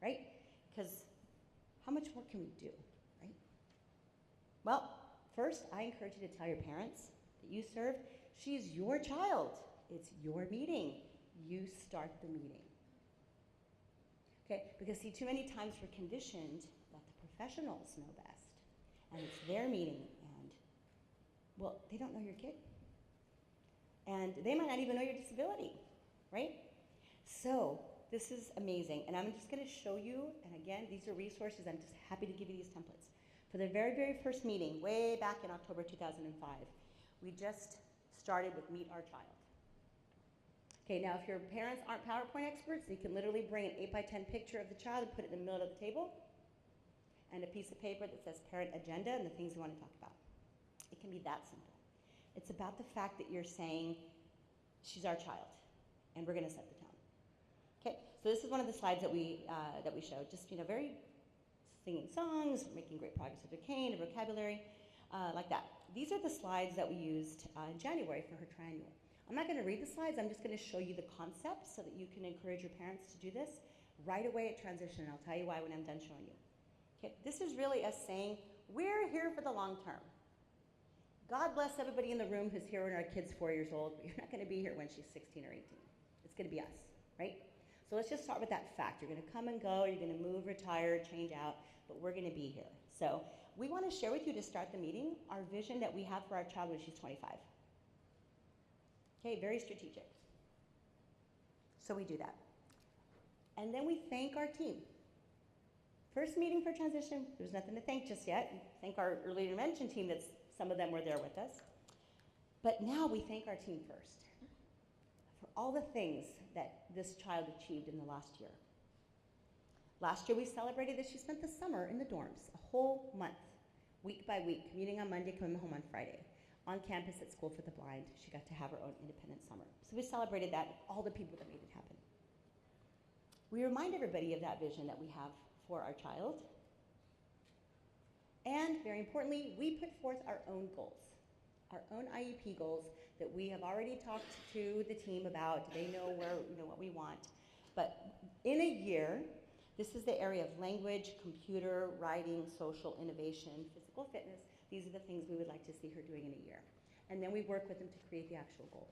right? Because how much more can we do, right? Well, first, I encourage you to tell your parents that you serve, she's your child. It's your meeting. You start the meeting. Okay, because see, too many times we're conditioned that the professionals know best, and it's their meeting, and, well, they don't know your kid. And they might not even know your disability, right? So this is amazing, and I'm just gonna show you, and again, these are resources, I'm just happy to give you these templates. For the very, very first meeting, way back in October 2005, we just started with Meet Our Child. Okay, now if your parents aren't PowerPoint experts, you can literally bring an 8x10 picture of the child and put it in the middle of the table, and a piece of paper that says parent agenda and the things you want to talk about. It can be that simple. It's about the fact that you're saying, she's our child, and we're gonna set the tone. Okay, so this is one of the slides that we showed, just, very singing songs, making great progress with her cane, her vocabulary, like that. These are the slides that we used in January for her triennial. I'm not going to read the slides, I'm just going to show you the concepts so that you can encourage your parents to do this right away at transition, and I'll tell you why when I'm done showing you. Okay, this is really us saying, we're here for the long term. God bless everybody in the room who's here when our kid's 4 years old, but you're not going to be here when she's 16 or 18. It's going to be us, right? So let's just start with that fact. You're going to come and go, you're going to move, retire, change out, but we're going to be here. So we want to share with you to start the meeting our vision that we have for our child when she's 25. Okay, very strategic. So we do that. And then we thank our team. First meeting for transition, there's nothing to thank just yet. Thank our early intervention team, that's some of them were there with us. But now we thank our team first for all the things that this child achieved in the last year. Last year we celebrated that she spent the summer in the dorms, a whole month, week by week, commuting on Monday, coming home on Friday. On campus at School for the Blind, she got to have her own independent summer. So we celebrated that, all the people that made it happen. We remind everybody of that vision that we have for our child. And very importantly, we put forth our own goals, our own IEP goals that we have already talked to the team about. They know what we want. But in a year, this is the area of language, computer, writing, social innovation, physical fitness. These are the things we would like to see her doing in a year. And then we work with them to create the actual goals.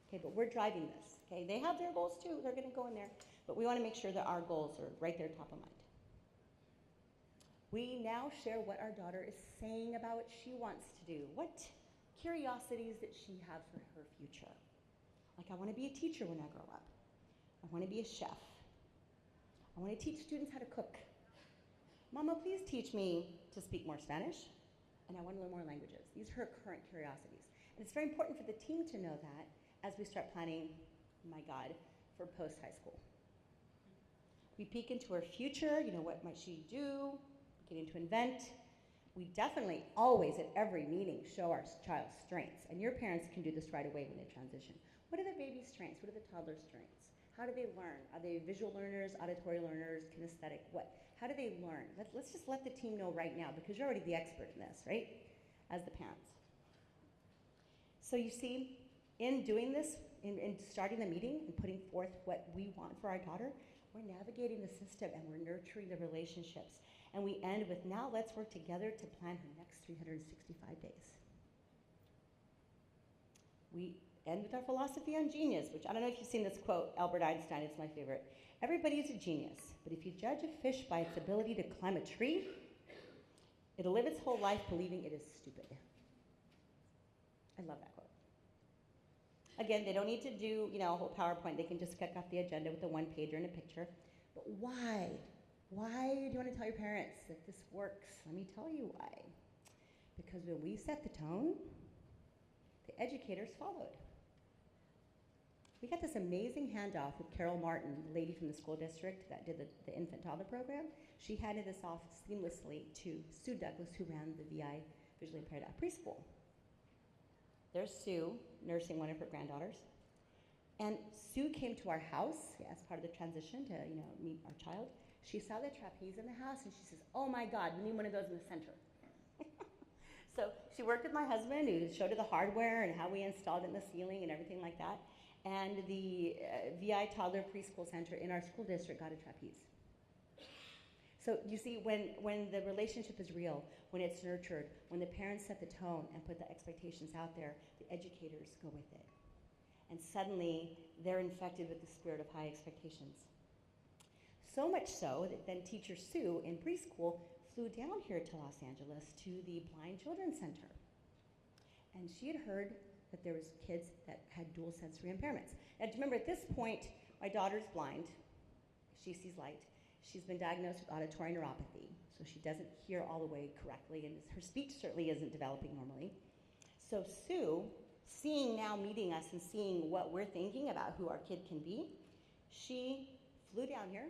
Okay, but we're driving this. Okay, they have their goals too. They're going to go in there. But we want to make sure that our goals are right there top of mind. We now share what our daughter is saying about what she wants to do. What curiosities that she has for her future. Like, I want to be a teacher when I grow up. I want to be a chef. I want to teach students how to cook. Mama, please teach me to speak more Spanish. And I want to learn more languages. These are her current curiosities. And it's very important for the team to know that as we start planning, my God, for post-high school. We peek into her future, what might she do, beginning to invent. We definitely always at every meeting show our child's strengths. And your parents can do this right away when they transition. What are the baby's strengths? What are the toddler's strengths? How do they learn? Are they visual learners, auditory learners, kinesthetic? What? How do they learn? Let's just let the team know right now, because you're already the expert in this, right? As the parents. So you see, in doing this, in starting the meeting and putting forth what we want for our daughter, we're navigating the system and we're nurturing the relationships. And we end with, now let's work together to plan her next 365 days. We end with our philosophy on genius, which I don't know if you've seen this quote, Albert Einstein, it's my favorite. Everybody is a genius, but if you judge a fish by its ability to climb a tree, it'll live its whole life believing it is stupid. I love that quote. Again, they don't need to do, a whole PowerPoint. They can just kick off the agenda with a one-pager and a picture. But why? Why do you want to tell your parents that this works? Let me tell you why. Because when we set the tone, the educators followed. we got this amazing handoff with Carol Martin, the lady from the school district that did the infant toddler program. She handed this off seamlessly to Sue Douglas, who ran the VI visually impaired at preschool. There's Sue nursing one of her granddaughters. And Sue came to our house as part of the transition to meet our child. She saw the trapeze in the house and she says, "Oh my God, we need one of those in the center." So she worked with my husband, who showed her the hardware and how we installed it in the ceiling and everything like that. And the VI Toddler Preschool Center in our school district got a trapeze. So you see, when the relationship is real, when it's nurtured, when the parents set the tone and put the expectations out there, the educators go with it. And suddenly, they're infected with the spirit of high expectations. So much so that then teacher Sue in preschool flew down here to Los Angeles to the Blind Children's Center. And she had heard that there was kids that had dual sensory impairments. Now, remember, at this point, my daughter's blind. She sees light. She's been diagnosed with auditory neuropathy, so she doesn't hear all the way correctly, and her speech certainly isn't developing normally. So Sue, meeting us and seeing what we're thinking about who our kid can be, she flew down here,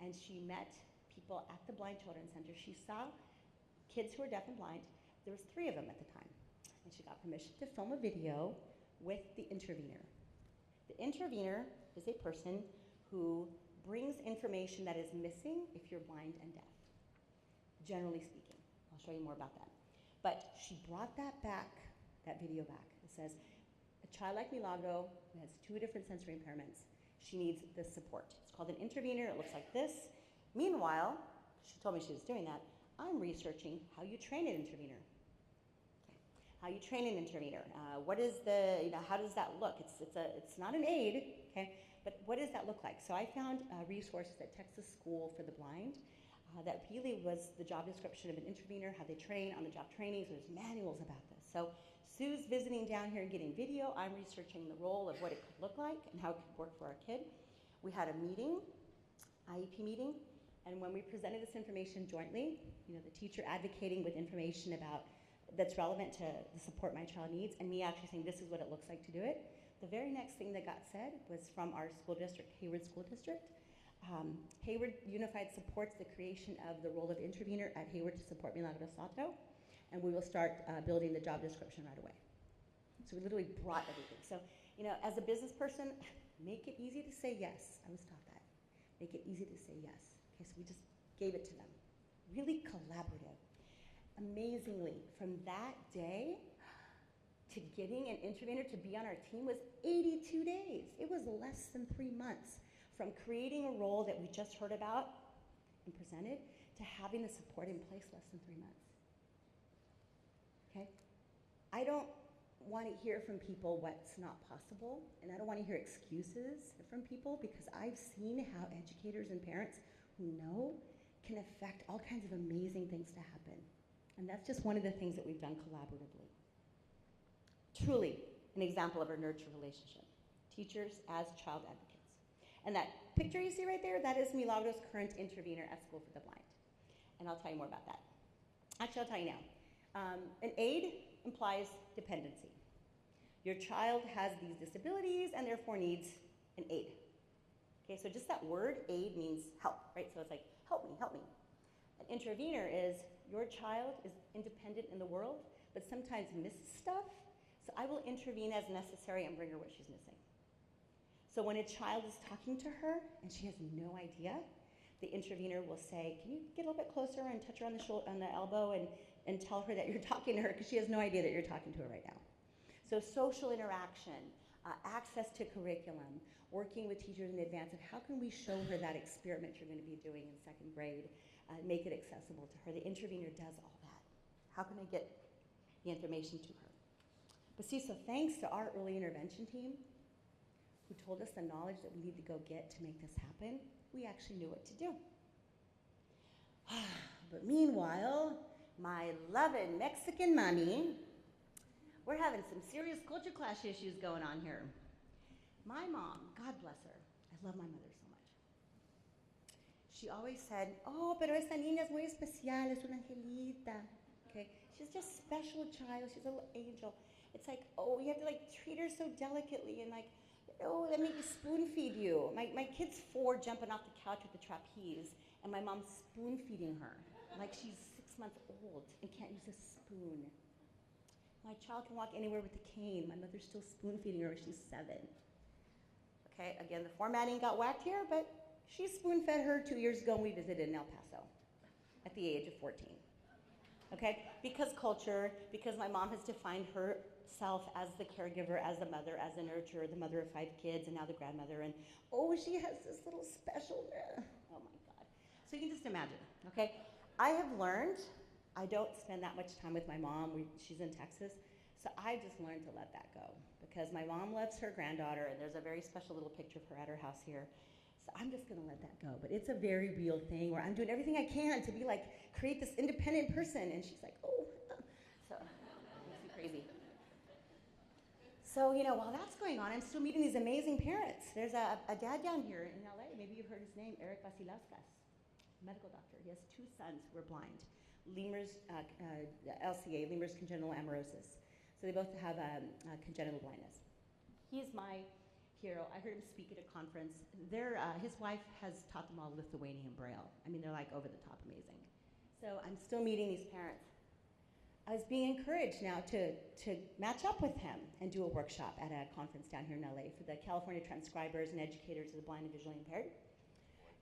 and she met people at the Blind Children's Center. She saw kids who were deaf and blind. There was 3 of them at the time. And she got permission to film a video with the intervener. The intervener is a person who brings information that is missing if you're blind and deaf, generally speaking. I'll show you more about that. But she brought that video back. It says, a child like Milagro who has 2 different sensory impairments, she needs this support. It's called an intervener. It looks like this. Meanwhile, she told me she was doing that, I'm researching how you train an intervener. How you train an intervener. What is how does that look? It's not an aid, okay? But what does that look like? So I found resources at Texas School for the Blind that really was the job description of an intervener, how they train, on-the-job training. So there's manuals about this. So Sue's visiting down here and getting video. I'm researching the role of what it could look like and how it could work for our kid. We had a meeting, IEP meeting, and when we presented this information jointly, the teacher advocating with information that's relevant to the support my child needs, and me actually saying this is what it looks like to do it, the very next thing that got said was from our school district, Hayward School District. Hayward Unified supports the creation of the role of intervener at Hayward to support Milagro-Sato, and we will start building the job description right away. So we literally brought everything. So, as a business person, make it easy to say yes. I was taught that. Make it easy to say yes. Okay, so we just gave it to them. Really collaborative. Amazingly, from that day to getting an intervener to be on our team was 82 days. It was less than 3 months from creating a role that we just heard about and presented to having the support in place less than 3 months. Okay? I don't want to hear from people what's not possible, and I don't want to hear excuses from people because I've seen how educators and parents who know can affect all kinds of amazing things to happen. And that's just one of the things that we've done collaboratively. Truly an example of our nurture relationship. Teachers as child advocates. And that picture you see right there, that is Milagro's current intervener at School for the Blind. And I'll tell you more about that. Actually, I'll tell you now. An aid implies dependency. Your child has these disabilities and therefore needs an aid. Okay, so just that word, aid, means help, right? So it's like, help me, help me. An intervener is your child is independent in the world, but sometimes misses stuff, so I will intervene as necessary and bring her what she's missing. So when a child is talking to her and she has no idea, the intervener will say, can you get a little bit closer and touch her on the elbow and tell her that you're talking to her because she has no idea that you're talking to her right now. So social interaction, access to curriculum, working with teachers in advance of how can we show her that experiment you're going to be doing in 2nd grade, make it accessible to her. The intervener does all that. How can I get the information to her? But see, so thanks to our early intervention team, who told us the knowledge that we need to go get to make this happen, we actually knew what to do. But meanwhile, my loving Mexican mommy, we're having some serious culture clash issues going on here. My mom, God bless her, I love my mother so much. She always said, oh, pero esta niña es muy especial, es una angelita. Okay, she's just a special child, she's a little angel. It's like, oh, you have to treat her so delicately and oh, let me spoon feed you. My kid's 4 jumping off the couch with the trapeze, and my mom's spoon feeding her like she's 6 months old and can't use a spoon. My child can walk anywhere with a cane. My mother's still spoon feeding her when she's 7. Okay, again, the formatting got whacked here, but she spoon fed her 2 years ago when we visited in El Paso at the age of 14. Okay, because culture, because my mom has defined herself as the caregiver, as the mother, as the nurturer, the mother of 5 kids, and now the grandmother, and oh, she has this little special, oh my God. So you can just imagine, okay? I have learned, I don't spend that much time with my mom, she's in Texas, so I just learned to let that go, because my mom loves her granddaughter, and there's a very special little picture of her at her house here. So I'm just gonna let that go. But it's a very real thing where I'm doing everything I can to be like, create this independent person. And she's like, oh. So it makes me crazy. So, while that's going on, I'm still meeting these amazing parents. There's a dad down here in LA, maybe you've heard his name, Eric Vasilauskas, medical doctor. He has 2 sons who are blind. Lemur's, LCA, Lemur's congenital amaurosis. So they both have congenital blindness. He's my hero. I heard him speak at a conference. His wife has taught them all Lithuanian Braille. I mean, they're like over the top amazing. So I'm still meeting these parents. I was being encouraged now to match up with him and do a workshop at a conference down here in LA for the California transcribers and educators of the blind and visually impaired.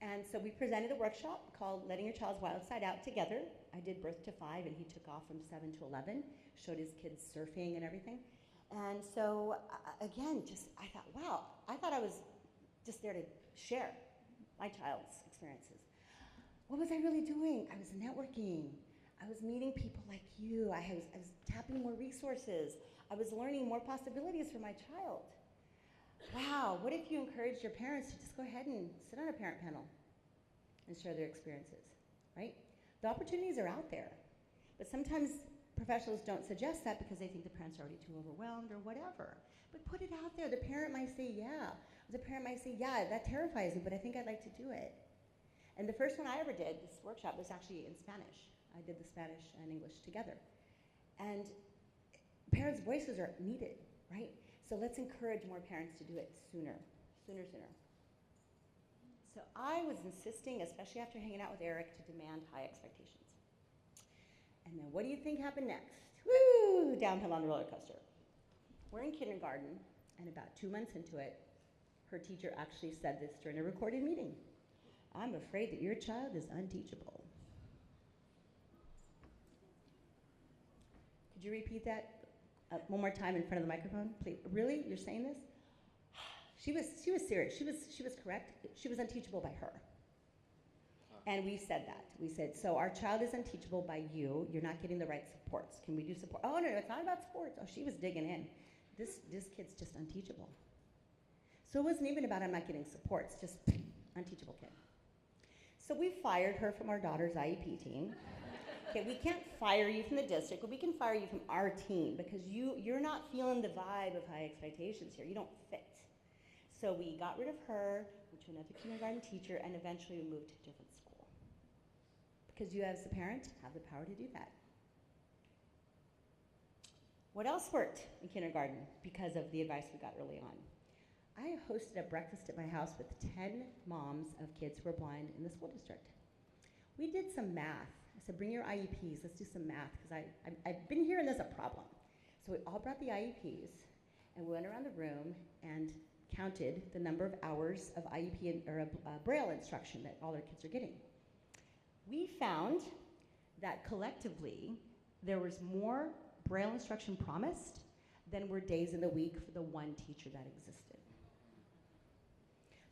And so we presented a workshop called Letting Your Child's Wild Side Out together. I did birth to 5 and he took off from 7 to 11, showed his kids surfing and everything. And so, again, I thought, wow, I thought I was just there to share my child's experiences. What was I really doing? I was networking. I was meeting people like you. I was tapping more resources. I was learning more possibilities for my child. Wow, what if you encouraged your parents to just go ahead and sit on a parent panel and share their experiences, right? The opportunities are out there, but sometimes professionals don't suggest that because they think the parents are already too overwhelmed or whatever. But put it out there. The parent might say, yeah. The parent might say, yeah, that terrifies me, but I think I'd like to do it. And the first one I ever did, this workshop, was actually in Spanish. I did the Spanish and English together. And parents' voices are needed, right? So let's encourage more parents to do it sooner. So I was insisting, especially after hanging out with Eric, to demand high expectations. And then what do you think happened next? Woo! Downhill on the roller coaster. We're in kindergarten, and about 2 months into it, her teacher actually said this during a recorded meeting. I'm afraid that your child is unteachable. Could you repeat that one more time in front of the microphone, please? Really? You're saying this? She was serious. She was correct. She was unteachable by her. And we said that. We said, so our child is unteachable by you. You're not getting the right supports. Can we do support? Oh, no, it's not about supports. Oh, she was digging in. This kid's just unteachable. So it wasn't even about I'm not getting supports, just unteachable kid. So we fired her from our daughter's IEP team. Okay, we can't fire you from the district, but we can fire you from our team because you're not feeling the vibe of high expectations here. You don't fit. So we got rid of her, went to another kindergarten teacher, and eventually we moved to a different school. Because you as the parent have the power to do that. What else worked in kindergarten because of the advice we got early on? I hosted a breakfast at my house with 10 moms of kids who were blind in the school district. We did some math. I said, bring your IEPs, let's do some math, because I've been hearing there's a problem. So we all brought the IEPs, and we went around the room and counted the number of hours of IEP or Braille instruction that all our kids are getting. We found that collectively, there was more Braille instruction promised than were days in the week for the one teacher that existed.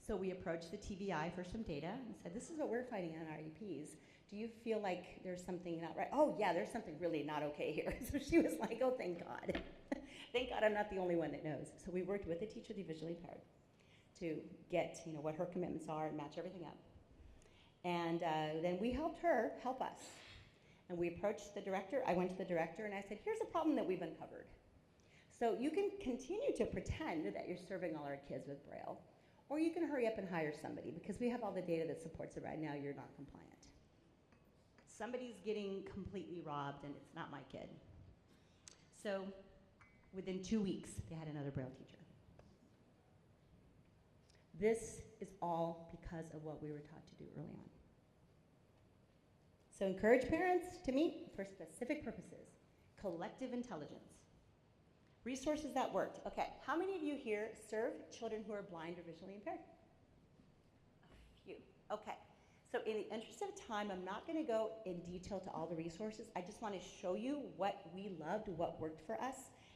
So we approached the TVI for some data and said, this is what we're finding on our IEPs. Do you feel like there's something not right? Oh yeah, there's something really not okay here. So she was like, oh, thank God. Thank God I'm not the only one that knows. So we worked with the teacher, the visually impaired, to get what her commitments are and match everything up. And then we helped her help us. And we approached the director. I went to the director and I said, here's a problem that we've uncovered. So you can continue to pretend that you're serving all our kids with Braille, or you can hurry up and hire somebody because we have all the data that supports it right now. You're not compliant. Somebody's getting completely robbed and it's not my kid. So within 2 weeks, they had another Braille teacher. This is all because of what we were taught to do early on. So encourage parents to meet for specific purposes. Collective intelligence. Resources that worked. Okay, how many of you here serve children who are blind or visually impaired? A few. Okay, so in the interest of time, I'm not going to go in detail to all the resources. I just want to show you what we loved, what worked for us,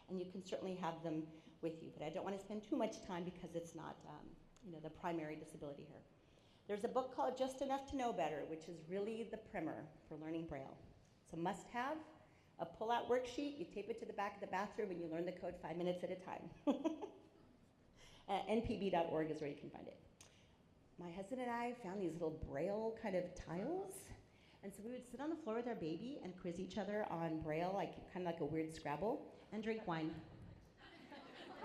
and you can certainly have them with you. But I don't want to spend too much time because it's not the primary disability here. There's a book called Just Enough to Know Better, which is really the primer for learning Braille. It's a must-have. A pull-out worksheet, you tape it to the back of the bathroom and you learn the code 5 minutes at a time. npb.org is where you can find it. My husband and I found these little Braille kind of tiles, and so we would sit on the floor with our baby and quiz each other on Braille, kind of like a weird Scrabble, and drink wine.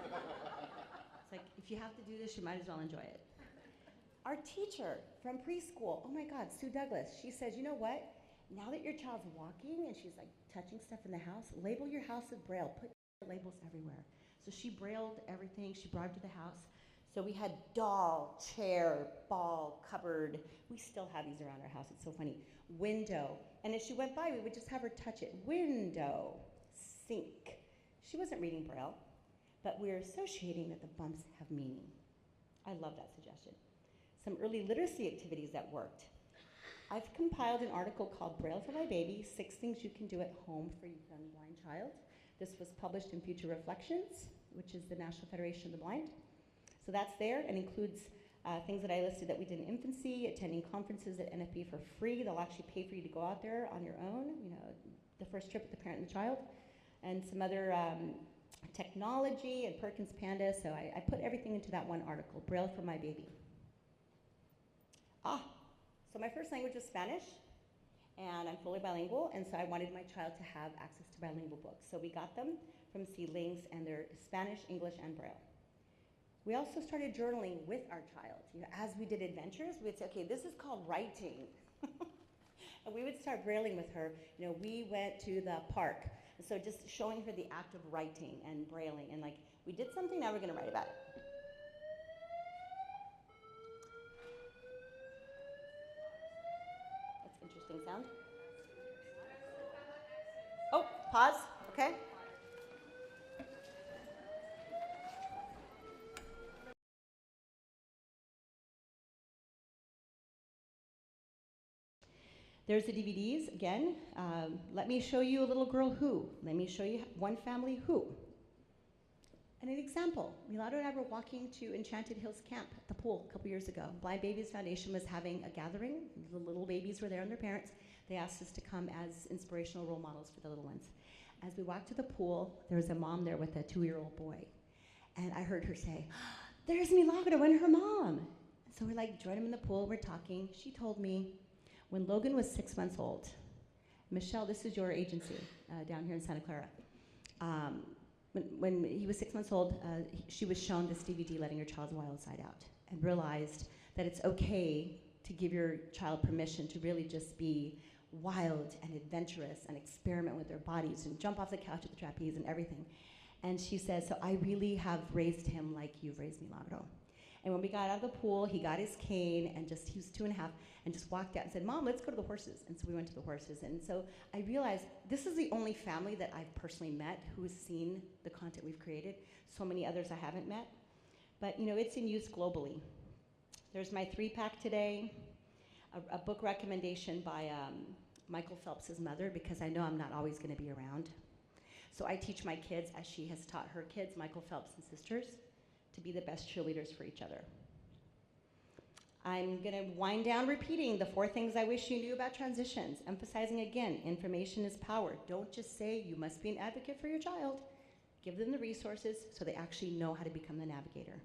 It's like, if you have to do this, you might as well enjoy it. Our teacher from preschool, oh my God, Sue Douglas, she says, you know what? Now that your child's walking and she's like touching stuff in the house, label your house with Braille. Put labels everywhere. So she brailled everything. She brought it to the house. So we had doll, chair, ball, cupboard. We still have these around our house. It's so funny. Window. And as she went by, we would just have her touch it. Window, sink. She wasn't reading Braille, but we're associating that the bumps have meaning. I love that suggestion. Some early literacy activities that worked. I've compiled an article called Braille for My Baby, 6 Things You Can Do at Home for Your Young Blind Child. This was published in Future Reflections, which is the National Federation of the Blind. So that's there and includes things that I listed that we did in infancy, attending conferences at NFB for free. They'll actually pay for you to go out there on your own, the first trip with the parent and the child, and some other technology and Perkins Panda. So I put everything into that one article, Braille for My Baby. So my first language was Spanish, and I'm fully bilingual, and so I wanted my child to have access to bilingual books. So we got them from Seedlings, and they're Spanish, English, and Braille. We also started journaling with our child. As we did adventures, we'd say, okay, this is called writing. And we would start brailing with her. We went to the park, and so just showing her the act of writing and brailing, and we did something, now we're gonna write about it. Interesting sound. Oh, pause, okay. There's the DVDs, again. Let me show you a little girl who. Let me show you one family who. And an example, Milagro and I were walking to Enchanted Hills Camp at the pool a couple years ago. Blind Babies Foundation was having a gathering. The little babies were there and their parents. They asked us to come as inspirational role models for the little ones. As we walked to the pool, there was a mom there with a 2-year-old boy. And I heard her say, there's Milagro and her mom. So we're joined them in the pool, we're talking. She told me, when Logan was 6 months old, Michelle, this is your agency down here in Santa Clara. When he was 6 months old, she was shown this DVD, Letting Your Child's Wild Side Out, and realized that it's okay to give your child permission to really just be wild and adventurous and experiment with their bodies and jump off the couch at the trapeze and everything. And she says, so I really have raised him like you've raised Milagro. And when we got out of the pool, he got his cane and he was 2.5, and just walked out and said, Mom, let's go to the horses. And so we went to the horses. And so I realized this is the only family that I've personally met who has seen the content we've created. So many others I haven't met. But it's in use globally. There's my 3-pack today, a book recommendation by Michael Phelps' mother, because I know I'm not always going to be around. So I teach my kids, as she has taught her kids, Michael Phelps and sisters, to be the best cheerleaders for each other. I'm going to wind down repeating the 4 things I wish you knew about transitions, emphasizing again, information is power. Don't just say you must be an advocate for your child. Give them the resources so they actually know how to become the navigator.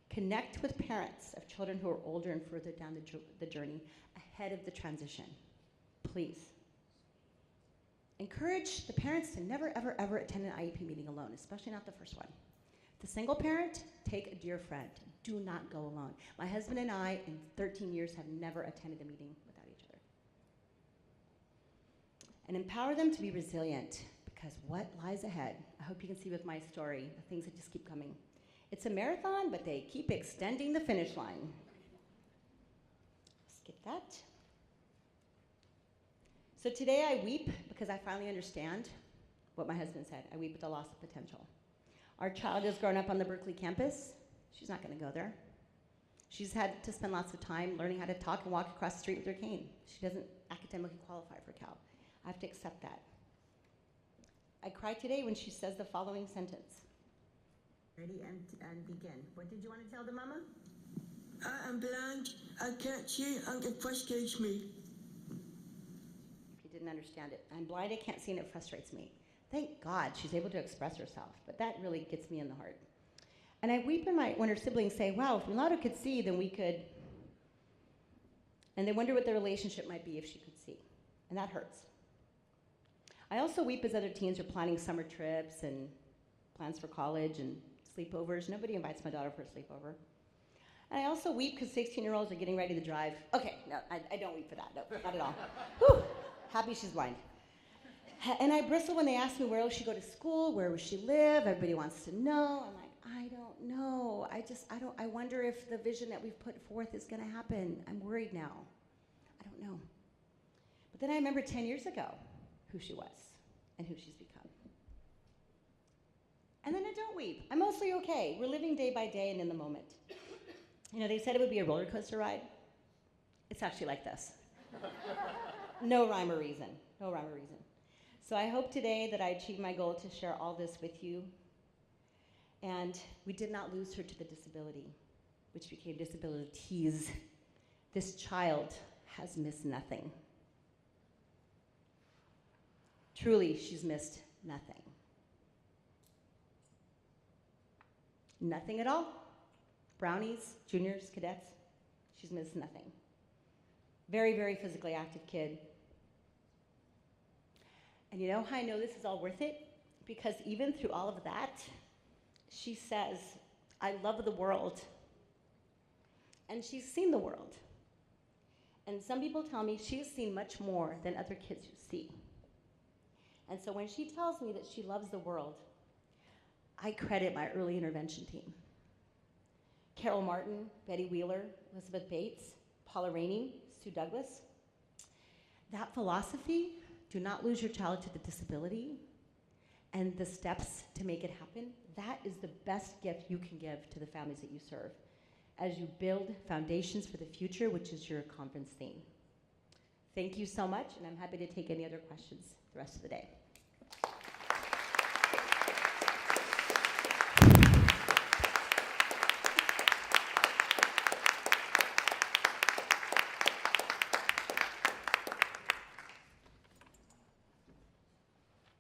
Connect with parents of children who are older and further down the journey ahead of the transition, please. Encourage the parents to never, ever, ever attend an IEP meeting alone, especially not the first one. The single parent, take a dear friend. Do not go alone. My husband and I, in 13 years, have never attended a meeting without each other. And empower them to be resilient, because what lies ahead, I hope you can see with my story, the things that just keep coming. It's a marathon, but they keep extending the finish line. Skip that. So today I weep because I finally understand what my husband said. I weep at the loss of potential. Our child has grown up on the Berkeley campus. She's not going to go there. She's had to spend lots of time learning how to talk and walk across the street with her cane. She doesn't academically qualify for Cal. I have to accept that. I cry today when she says the following sentence. Ready and begin. What did you want to tell the mama? I am blind, I can't see, and it frustrates me. If you didn't understand it. I'm blind, I can't see, and it frustrates me. Thank God she's able to express herself, but that really gets me in the heart. And I weep when her siblings say, wow, if Milano could see, then we could. And they wonder what their relationship might be if she could see. And that hurts. I also weep as other teens are planning summer trips and plans for college and sleepovers. Nobody invites my daughter for a sleepover. And I also weep because 16-year-olds are getting ready to drive. Okay, no, I don't weep for that. No, not at all. Whew, happy she's blind. And I bristle when they ask me where will she go to school, where will she live, everybody wants to know. I'm like, I don't know. I wonder if the vision that we've put forth is gonna happen. I'm worried now. I don't know. But then I remember 10 years ago who she was and who she's become. And then I don't weep. I'm mostly okay. We're living day by day and in the moment. You know, they said it would be a roller coaster ride. It's actually like this. No rhyme or reason. No rhyme or reason. So I hope today that I achieved my goal to share all this with you. And we did not lose her to the disability, which became disabilities. This child has missed nothing. Truly, she's missed nothing. Nothing at all. Brownies, juniors, cadets, she's missed nothing. Very, very physically active kid. And you know how I know this is all worth it? Because even through all of that, she says, I love the world. And she's seen the world. And some people tell me she's seen much more than other kids who see. And so when she tells me that she loves the world, I credit my early intervention team. Carol Martin, Betty Wheeler, Elizabeth Bates, Paula Rainey, Sue Douglas. That philosophy, do not lose your child to the disability, and the steps to make it happen, that is the best gift you can give to the families that you serve as you build foundations for the future, which is your conference theme. Thank you so much, and I'm happy to take any other questions the rest of the day.